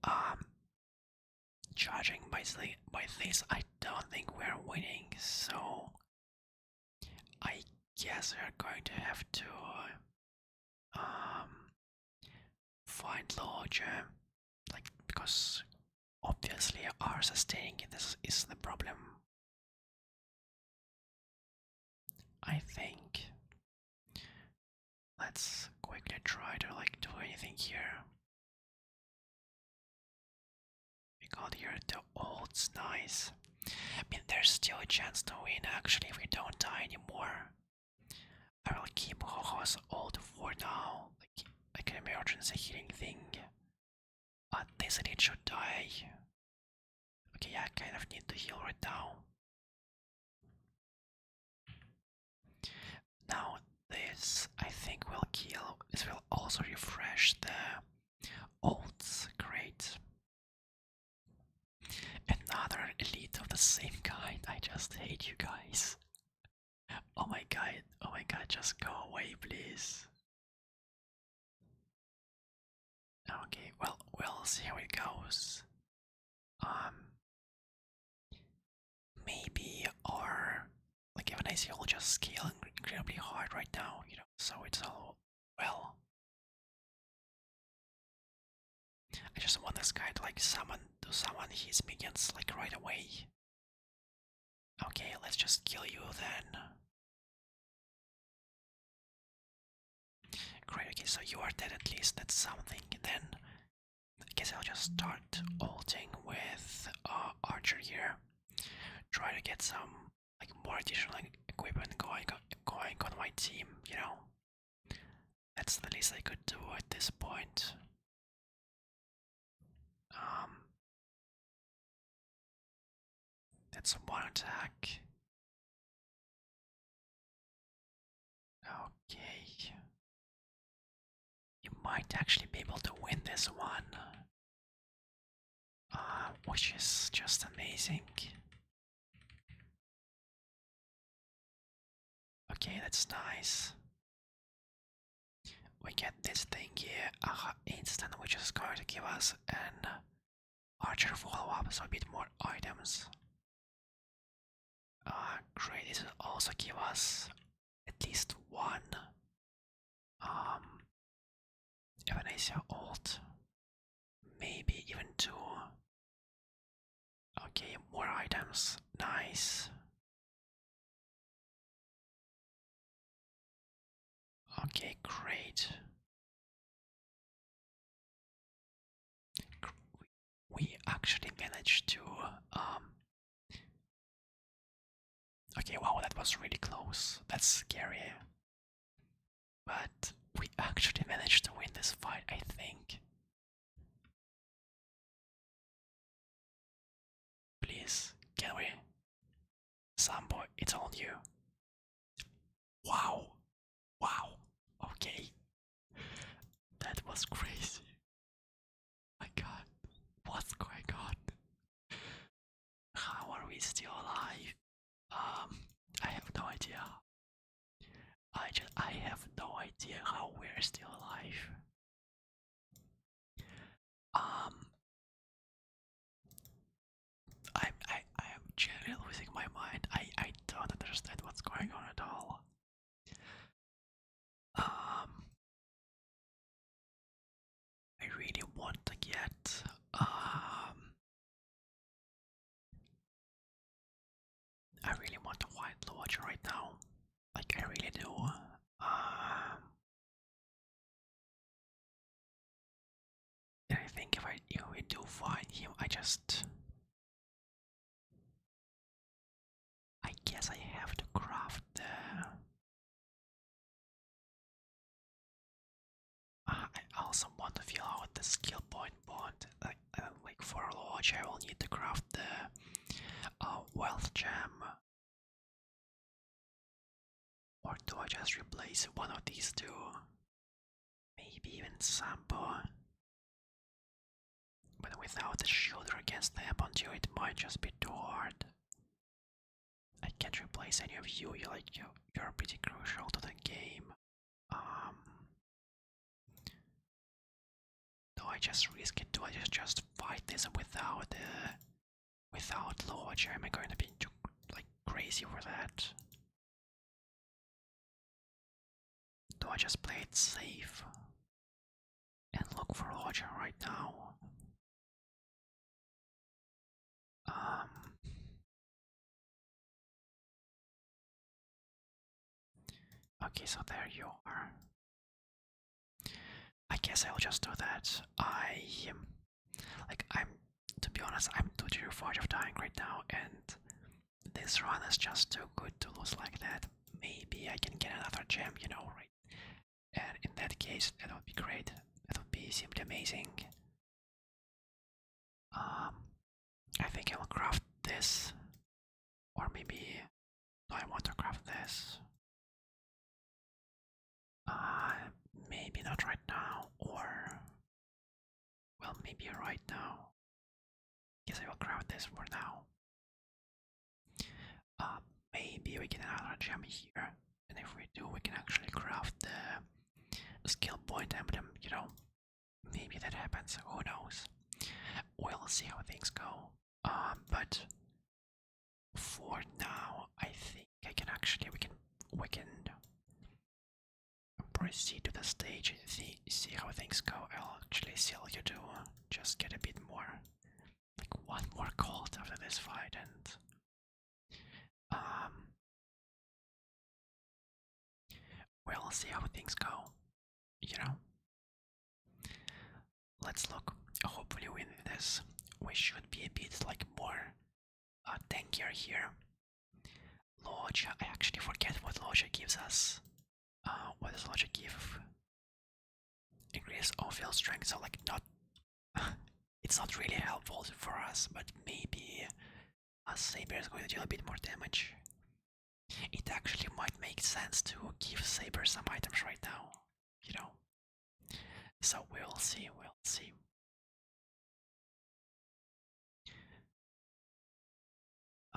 Um Judging by this, I don't think we're winning, so I guess we're going to have to um find larger, like, because obviously our sustaining this is the problem. I think let's quickly try to like do anything here. We got here the ult's nice. I mean, there's still a chance to win actually if we don't die anymore. I will keep Hoho's ult for now, like an emergency healing thing. This elite should die. Okay, yeah, I kind of need to heal right now. Now this, I think, will kill. This will also refresh the ults. Great. Another elite of the same kind. I just hate you guys. Oh my god, just go away, please. Okay, well, we'll see how it goes. Maybe our, like, Evanescia will just scale incredibly hard right now, you know, so it's all well. I just want this guy to like summon his minions like right away. Okay, let's just kill you then. Great, okay, so you are dead at least, that's something. Then I guess I'll just start ulting with Archer here. Try to get some like more additional equipment going on my team, you know. That's the least I could do at this point. That's one attack. Okay. You might actually be able to win this one. Which is just amazing. Okay, that's nice. We get this thing here, instant, which is going to give us an Archer follow-up, so a bit more items. Great, this will also give us at least one Evanescia ult. Maybe even two. Okay, more items. Nice. Okay, great. We actually managed to okay, wow, that was really close. That's scary. But we actually managed to win this fight, I think. Please, can we? Sambo, it's on you. Wow. Wow. Okay. That was crazy. My god. What's going on? How are we still alive? I have no idea. I have no idea how we're still alive. I am generally losing my mind. I don't understand what's going on at all. I really want to get I really want to white lodge right now. Like I really do. And I think if we do find him, I guess I have to craft the I also want to fill out the skill point bond. Like for a lodge, I will need to craft the wealth gem. Or do I just replace one of these two? Maybe even Sampo. But without the shield against the Ebondu, it might just be Door. replace any of you. You're pretty crucial to the game. Do I just risk it? Do I just fight this without Voyager? Am I going to be too crazy for that? Do I just play it safe and look for Voyager right now? Okay, so there you are. I guess I'll just do that. I'm, to be honest, I'm too terrified of dying right now, and this run is just too good to lose like that. Maybe I can get another gem, right? And in that case, that would be great. That would be simply amazing. I think I'll craft this, or maybe do I want to craft this? Maybe not right now, or well, maybe right now. Guess I will craft this for now. Maybe we get another gem here, and if we do, we can actually craft the skill point emblem. Maybe that happens. Who knows? We'll see how things go. But for now, I think we can proceed to the stage and see how things go. I'll actually sell you to just get a bit more, one more gold after this fight, and we'll see how things go. Let's look. Hopefully win this. We should be a bit more tankier here. Lodge, I actually forget what Lodge gives us. What does Lodge give? Increase of field strength, so not it's not really helpful for us, but maybe a Saber is going to deal a bit more damage. It actually might make sense to give Saber some items right now, So we'll see.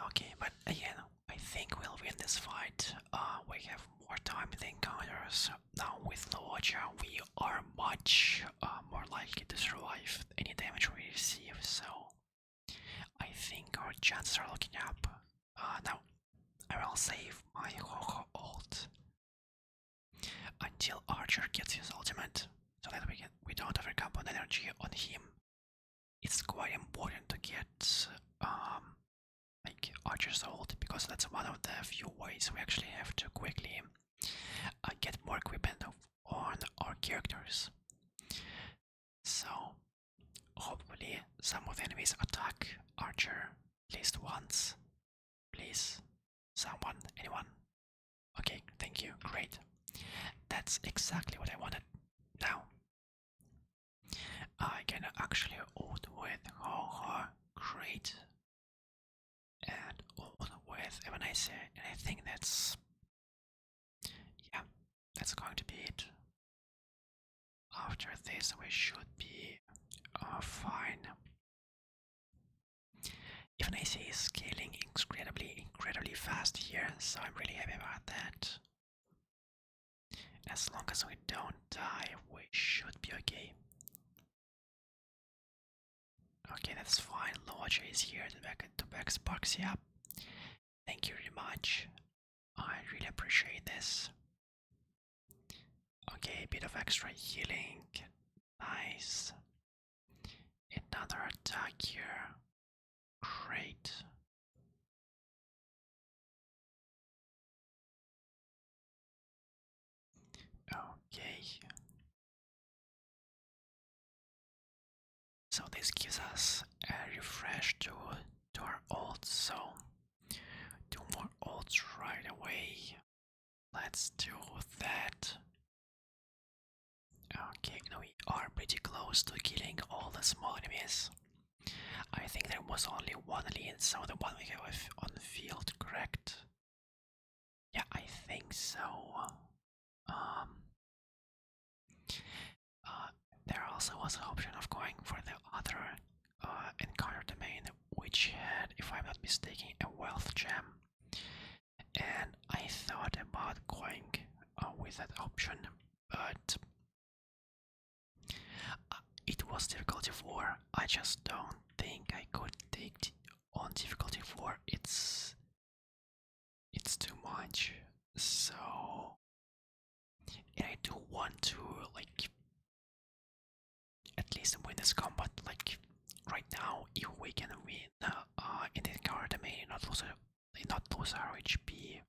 Okay, but again, I think we'll win this fight. We have more time in the encounters. Now with Voyager, we are much more likely to survive any damage we receive, so I think our chances are looking up. Now, I will save my Ho-Ho ult until Archer gets his ultimate, so that we don't overcome on energy on him. It's quite important to get Archer's ult, because that's one of the few ways we actually have to quickly get more equipment on our characters. So hopefully some of the enemies attack Archer at least once. Please, someone, anyone? Okay, thank you, great. That's exactly what I wanted. Now I can actually ult with Ho-Ho, great, and ult with Evanescia, and I think that's going to be it. After this we should be fine. Evanescia is scaling incredibly fast here, so I'm really happy about that. As long as we don't die, we should be okay. Okay, that's fine. Loja is here to back Sparksy up. Thank you very much. I really appreciate this. Okay, a bit of extra healing. Nice. Another attack here. Great. Okay. So this gives us a refresh to our ults, so 2 more ults right away. Let's do that. Okay, now we are pretty close to killing all the small enemies. I think there was only one elite, so the one we have on the field, correct? Yeah, I think so. There also was an option of going for the other encounter domain, which had, if I'm not mistaken, a wealth gem. with that option, but it was difficulty 4. I just don't think I could take on difficulty 4. It's too much. So, and I do want to like at least win this combat. Like right now, if we can win in the encounter domain, not lose our HP,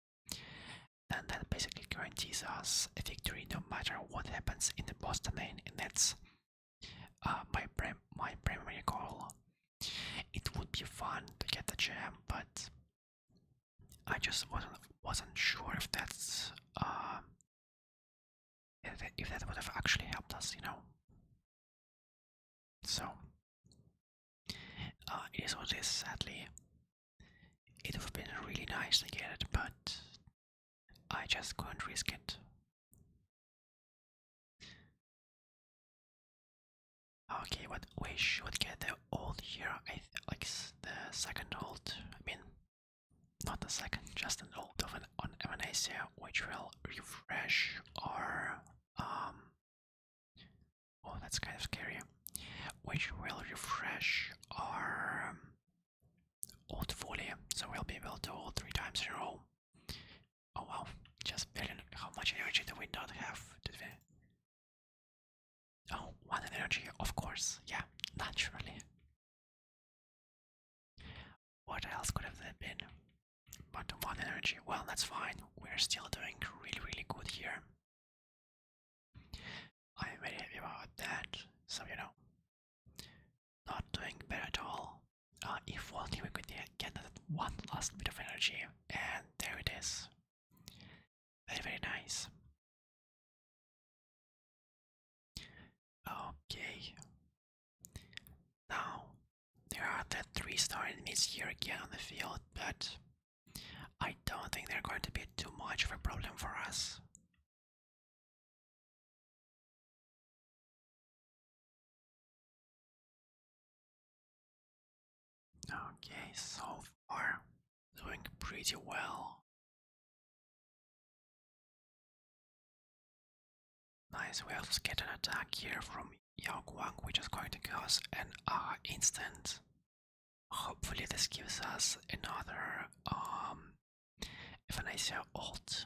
then that basically guarantees us a victory no matter what happens in the boss domain, and that's my primary goal. It would be fun to get the gem, but I just wasn't sure if that's if that would have actually helped us, you know. So it is what it is. Sadly, it would have been really nice to get it, but I just couldn't risk it. Okay, but we should get the ult here. Like the second ult. I mean, not the second, just an ult of on Evanescia, which will refresh our oh, that's kind of scary. Which will refresh our ult fully, so we'll be able to ult 3 times in a row. Oh wow, just barely. How much energy do we not have? Oh, 1 energy, of course. Yeah, naturally. What else could have that been? But 1 energy. Well, that's fine. We're still doing really good here. I'm very happy about that. So, you know, not doing bad at all. If only we could get that one last bit of energy, and there it is. Very nice. Okay. Now, there are the 3-star enemies here again on the field, but I don't think they're going to be too much of a problem for us. Okay, so far doing pretty well. Nice, we also get an attack here from Yao Guang, which is going to cause an instant. Hopefully this gives us another Evanescia ult.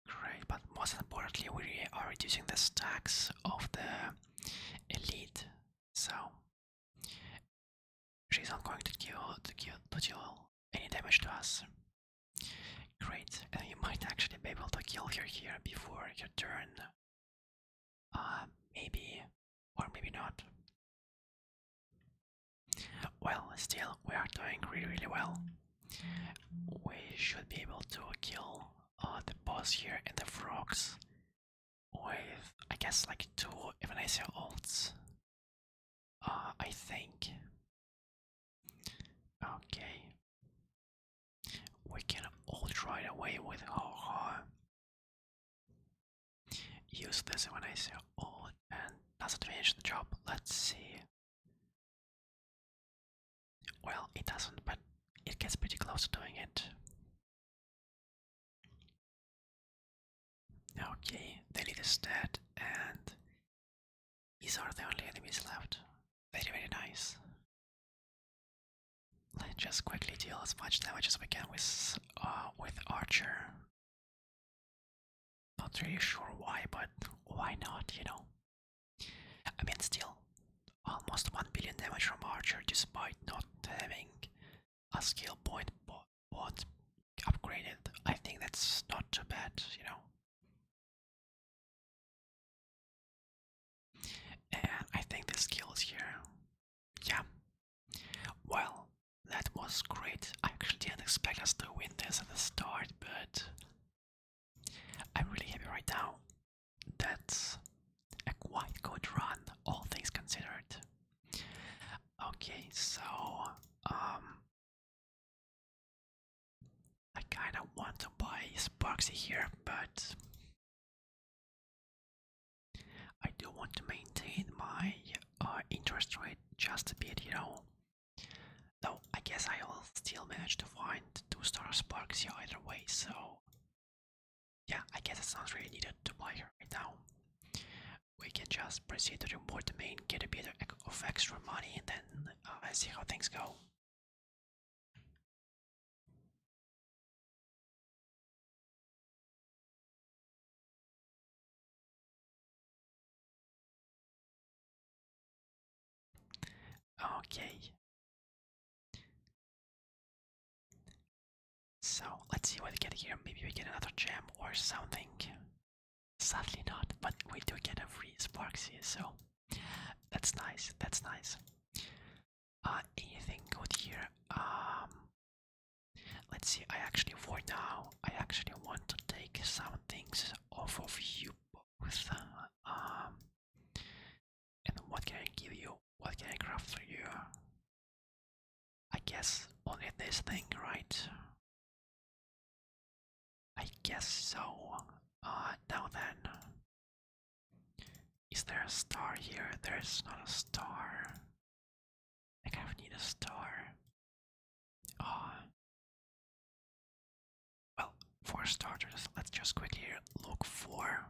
Great, but most importantly we are reducing the stacks of the elite, so she's not going to deal any damage to us. Great, and you might actually be able to kill her here before your turn. Maybe, or maybe not. Well, still, we are doing really well. We should be able to kill the boss here and the frogs with, I guess, like 2 Evanescia ults. I think. Okay. We can ult right away with Ho-Ho. Use this Evanescia ult, and does it finish the job? Let's see. Well, it doesn't, but it gets pretty close to doing it. Okay, the lead is dead, and these are the only enemies left. Very nice. Let's just quickly deal as much damage as we can with Archer. Not really sure why, but why not, you know? I mean, still, almost 1 billion damage from Archer despite not having a skill point bot upgraded. I think that's not too bad, you know? And I think the skills here, yeah. Well, that was great. I actually didn't expect us to win this at the start, but I'm really happy right now. That's a quite good run, all things considered. Okay, so I kinda want to buy Sparksy here, but I do want to maintain my interest rate just a bit, you know. Though I guess I will still manage to find 2-star Sparksy either way, so Yeah, I guess it's not really needed to buy her right now. We can just proceed to reward the main, get a bit of extra money, and then see how things go. Okay. So let's see what we get here. Maybe we get another gem or something. Sadly not, but we do get a free Sparksy, so that's nice. That's nice. Anything good here? Let's see. I actually for now I actually want to take some things off of you both. And what can I give you? What can I craft for you? I guess only this thing, right? I guess so. Now then. Is there a star here? There's not a star. I kind of need a star. Well, for starters, let's just quickly look for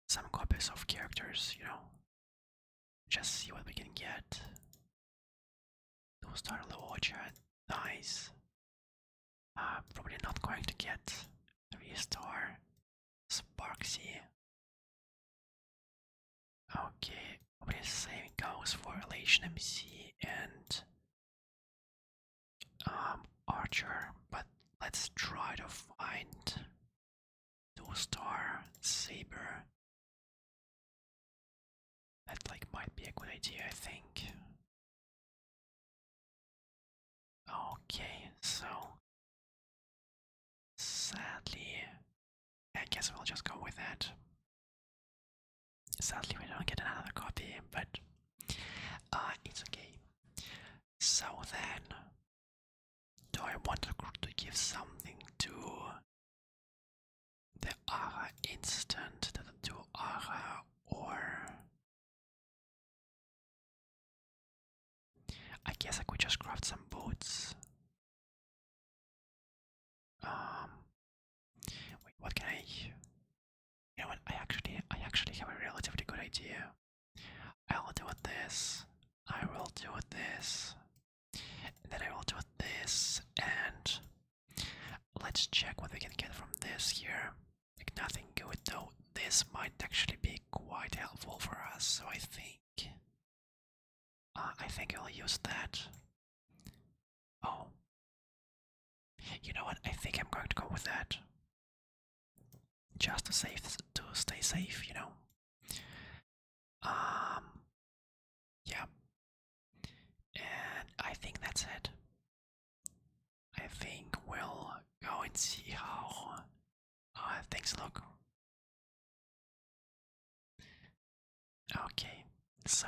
some copies of characters, you know. Just see what we can get. Two-star Voyager, nice. Probably not going to get 3-star Sparksy. Okay, probably the same goes for Elation MC and Archer, but let's try to find 2-star Saber. That might be a good idea, I think. Okay, so sadly, I guess we'll just go with that. Sadly, we don't get another copy, but it's okay. So then, do I want to give something to the Ara instant, to Ara, or I guess I could just craft some boots. Wait, what can I? You know what? I actually have a relatively good idea. I'll do it this. I will do it this. And then I will do it this. And let's check what we can get from this here. Like nothing good though. This might actually be quite helpful for us. So I think I'll use that. Oh. You know what? I think I'm going to go with that. Just to stay safe, you know. Yeah. And I think that's it. I think we'll go and see how things look. Okay, so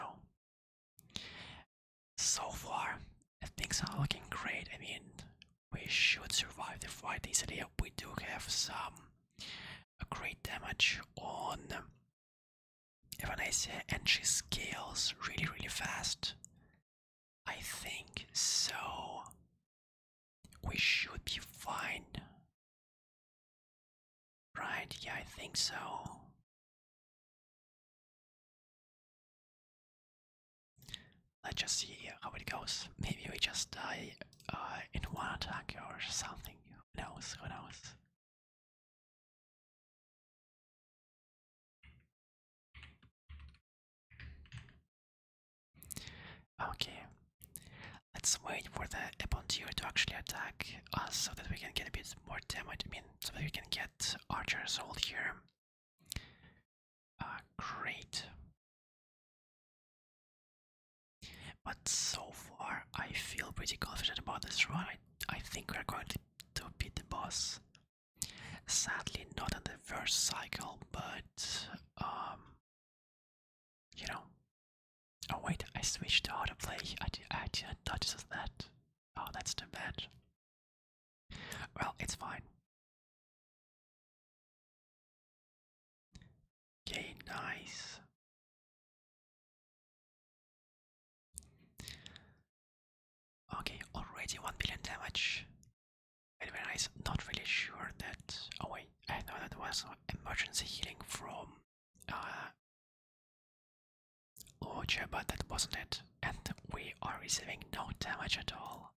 far things are looking great. I mean, we should survive the fight easily. We do have some great damage on Evanescia, and she scales really fast. I think so. We should be fine. Right, yeah, I think so. Let's just see how it goes. Maybe we just die in one attack or something. Who knows? Who knows? Okay. Let's wait for the Ebontier to actually attack us so that we can get a bit more damage. I mean, so that we can get Archer's ult here. Great. But so far, I feel pretty confident about this run. I think we're going to beat the boss. Sadly, not in the first cycle, but you know. Oh wait, I switched to autoplay. I didn't notice that. Oh, that's too bad. Well, it's fine. Okay, nice. Okay, already 1 billion damage. Very nice. nice. Not really sure that. Oh wait, I know that was emergency healing from Voyager, but that wasn't it. And we are receiving no damage at all.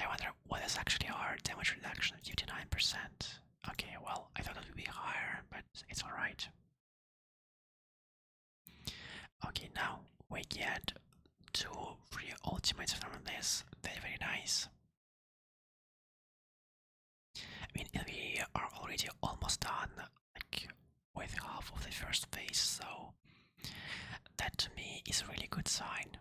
I wonder what is actually our damage reduction of 59%. Okay, well, I thought it would be higher, but it's alright. Okay, now we get 2 free ultimates from this. Very, very nice. I mean, we are already almost done, like, with half of the first phase, so that to me is a really good sign.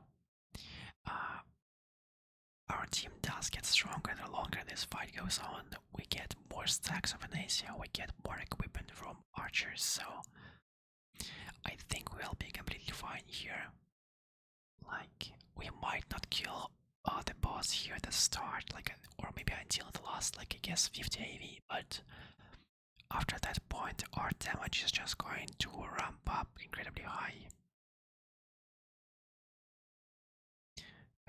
Our team does get stronger the longer this fight goes on. We get more stacks of Evanescia, we get more equipment from archers, so I think we'll be completely fine here. Like, we might not kill the boss here at the start, like, or maybe until the last, like, I guess 50 AV, but after that point our damage is just going to ramp up incredibly high.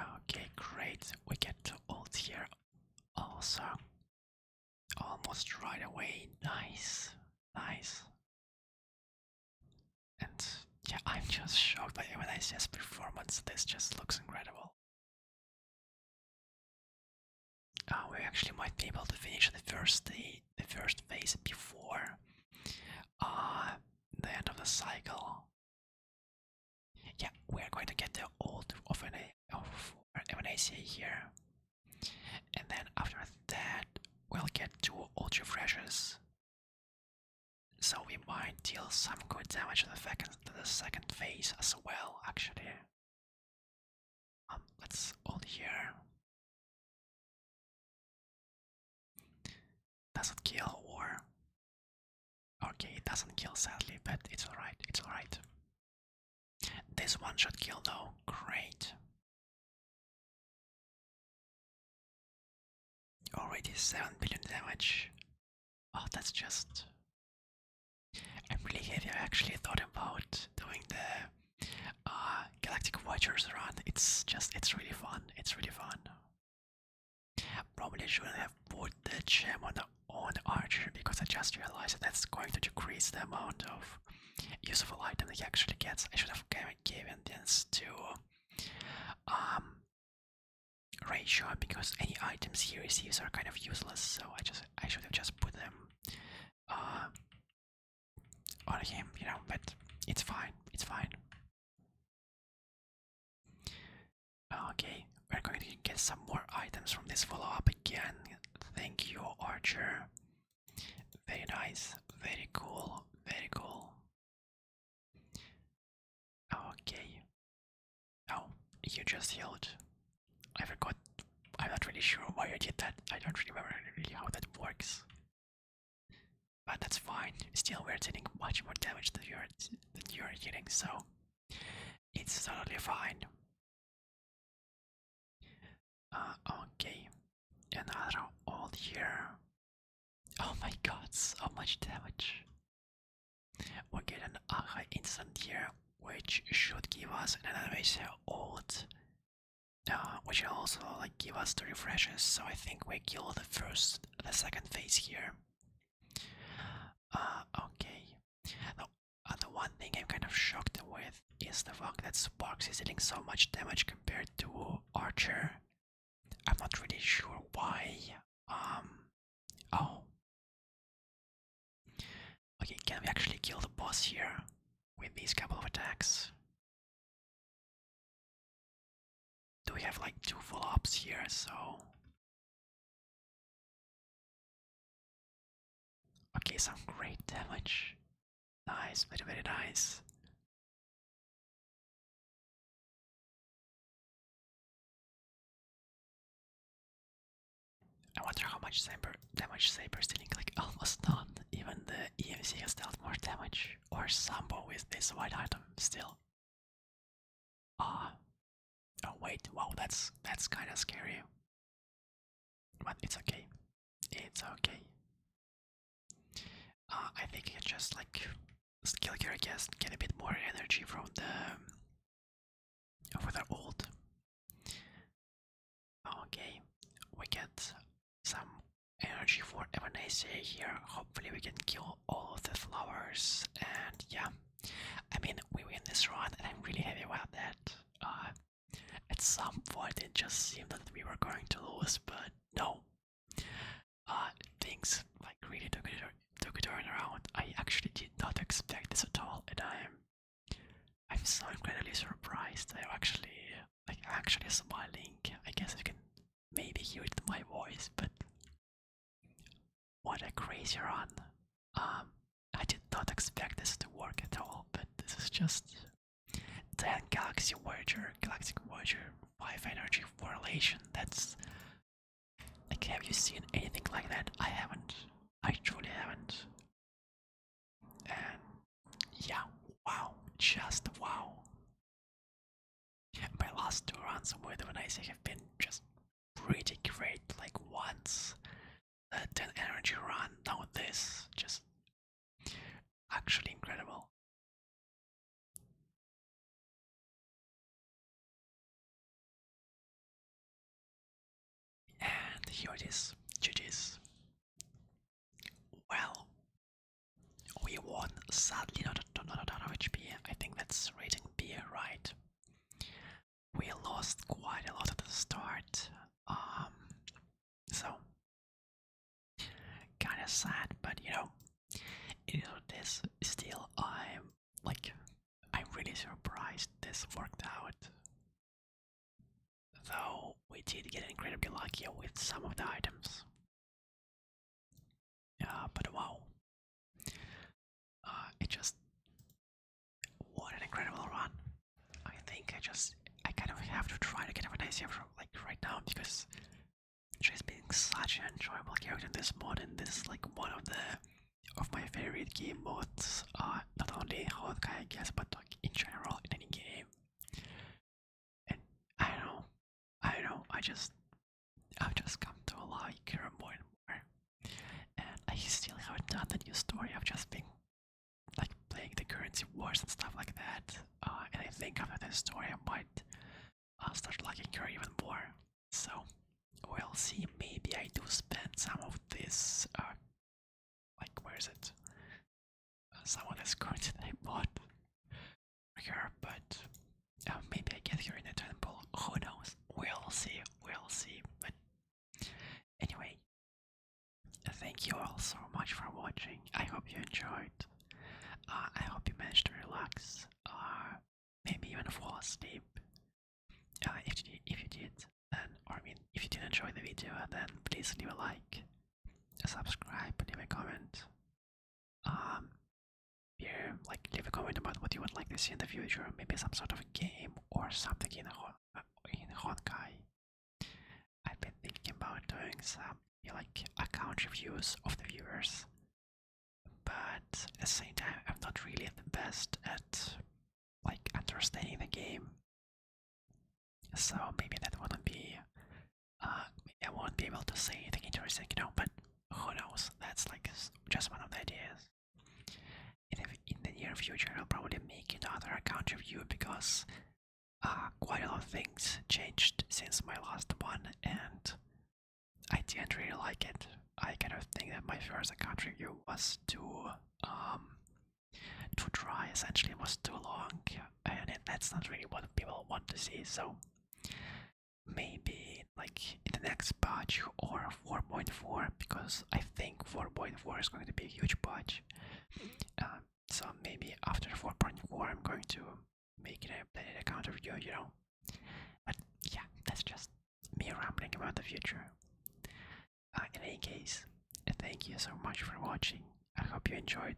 Okay, great. We get to ult here also. Almost right away. Nice. Nice. And yeah, I'm just shocked by Evanescia's performance. This just looks incredible. We actually might be able to finish the first phase before the end of the cycle. Yeah, we're going to get the ult of Evanescia here. And then after that, we'll get 2 ult refreshes. So we might deal some good damage to the second phase as well, actually. Let's ult here. Does it kill or? Okay, it doesn't kill sadly, but it's alright, it's alright. This one should kill though, great. Already 7 billion damage. Oh, that's just... I'm really happy I actually thought about doing the Galactic Voyager's run. It's really fun, it's really fun. Probably shouldn't have put the gem on Archer because I just realized that that's going to decrease the amount of useful item that he actually gets. I should have given this to Ratio because any items he receives are kind of useless, so I should have just put them on him, you know, but it's fine, it's fine. Okay, we're going to get some more items from this follow-up again. Thank you, Archer. Very nice, very cool, very cool. Okay. Oh, you just healed. I forgot. I'm not really sure why you did that. I don't remember really how that works. But that's fine. Still, we're taking much more damage than you're hitting, so it's totally fine. Okay. Another ult here. Oh my god, so much damage. We get an Aha instant here, which should give us an Evanescia ult. Which will also like give us the refreshes, so I think we kill the second phase here. Okay. Now, the one thing I'm kind of shocked with is the fact that Sparks is dealing so much damage compared to Archer. I'm not really sure why. Oh. Okay, can we actually kill the boss here with these couple of attacks? Do we have like 2 follow-ups here, so... Okay, some great damage. Nice, very, very nice. I wonder how much damage Saber's dealing, like almost none. Even the EMC has dealt more damage. Or Sambo with this white item still. Oh wait, wow, that's kinda scary. But it's okay. It's okay. I think I can just like skill gear, I guess, get a bit more energy from the ult. Okay, we get some energy for Evanescia here. Hopefully we can kill all of the flowers, and yeah, I mean, we win this run, and I'm really happy about that. At some point it just seemed that we were going to lose, but no. Things like really took a turn around. I actually did not expect this at all, and I'm so incredibly surprised. I'm actually smiling. I guess you can maybe hear it in my voice, but what a crazy run. I did not expect this to work at all, but this is just then Galaxy Voyager, Galactic Voyager, 5 energy correlation. That's like, have you seen anything like that? I haven't. I truly haven't. And yeah, wow, just wow. My last 2 runs with Evanescia have been just pretty great. Like once the 10 energy run, now this, just actually incredible. And here it is, GG's. Well, we won, sadly not a of HP. I think that's rating B, right? We lost quite a lot at the start, so kinda sad, but you know, it is what it is. Still, I'm really surprised this worked out. Though we did get incredibly lucky with some of the items. But wow. It just, what an incredible run. I think I kind of have to try to get an idea from like right now, because she's been such an enjoyable character in this mod, and this is like one of my favorite game modes. Not only Honkai, I guess, but like in general in any game. And I don't know, I've just come to like her more and more. And I still haven't done the new story. I've just been like playing the currency wars and stuff like that. And I think after this story I might start liking her even more. So we'll see. Maybe I do spend some of this like, where is it? Some of this currency that I bought for her, but maybe I get her in the temple. Who knows? We'll see. We'll see. But anyway, thank you all so much for watching. I hope you enjoyed. I hope you managed to relax. Maybe even fall asleep. If you did, then, or I mean, if you did enjoy the video, then please leave a like, subscribe, leave a comment. Yeah, like leave a comment about what you would like to see in the future. Maybe some sort of a game or something in Honkai. I've been thinking about doing some like account reviews of the viewers, but at the same time, I'm not really the best at like understanding the game. So maybe that wouldn't be, maybe I won't be able to say anything interesting, you know, but who knows, that's like just one of the ideas. In the near future I'll probably make another account review, because quite a lot of things changed since my last one, and I didn't really like it. I kind of think that my first account review was too dry, essentially. It was too long, and that's not really what people want to see. So maybe like in the next patch or 4.4, because I think 4.4 is going to be a huge patch. So maybe after 4.4 I'm going to make it a planet account review, you know. But yeah, that's just me rambling about the future. In any case, thank you so much for watching. I hope you enjoyed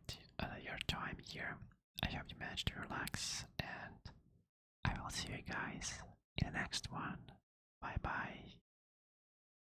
your time here. I hope you managed to relax, and I will see you guys in the next one. Bye bye.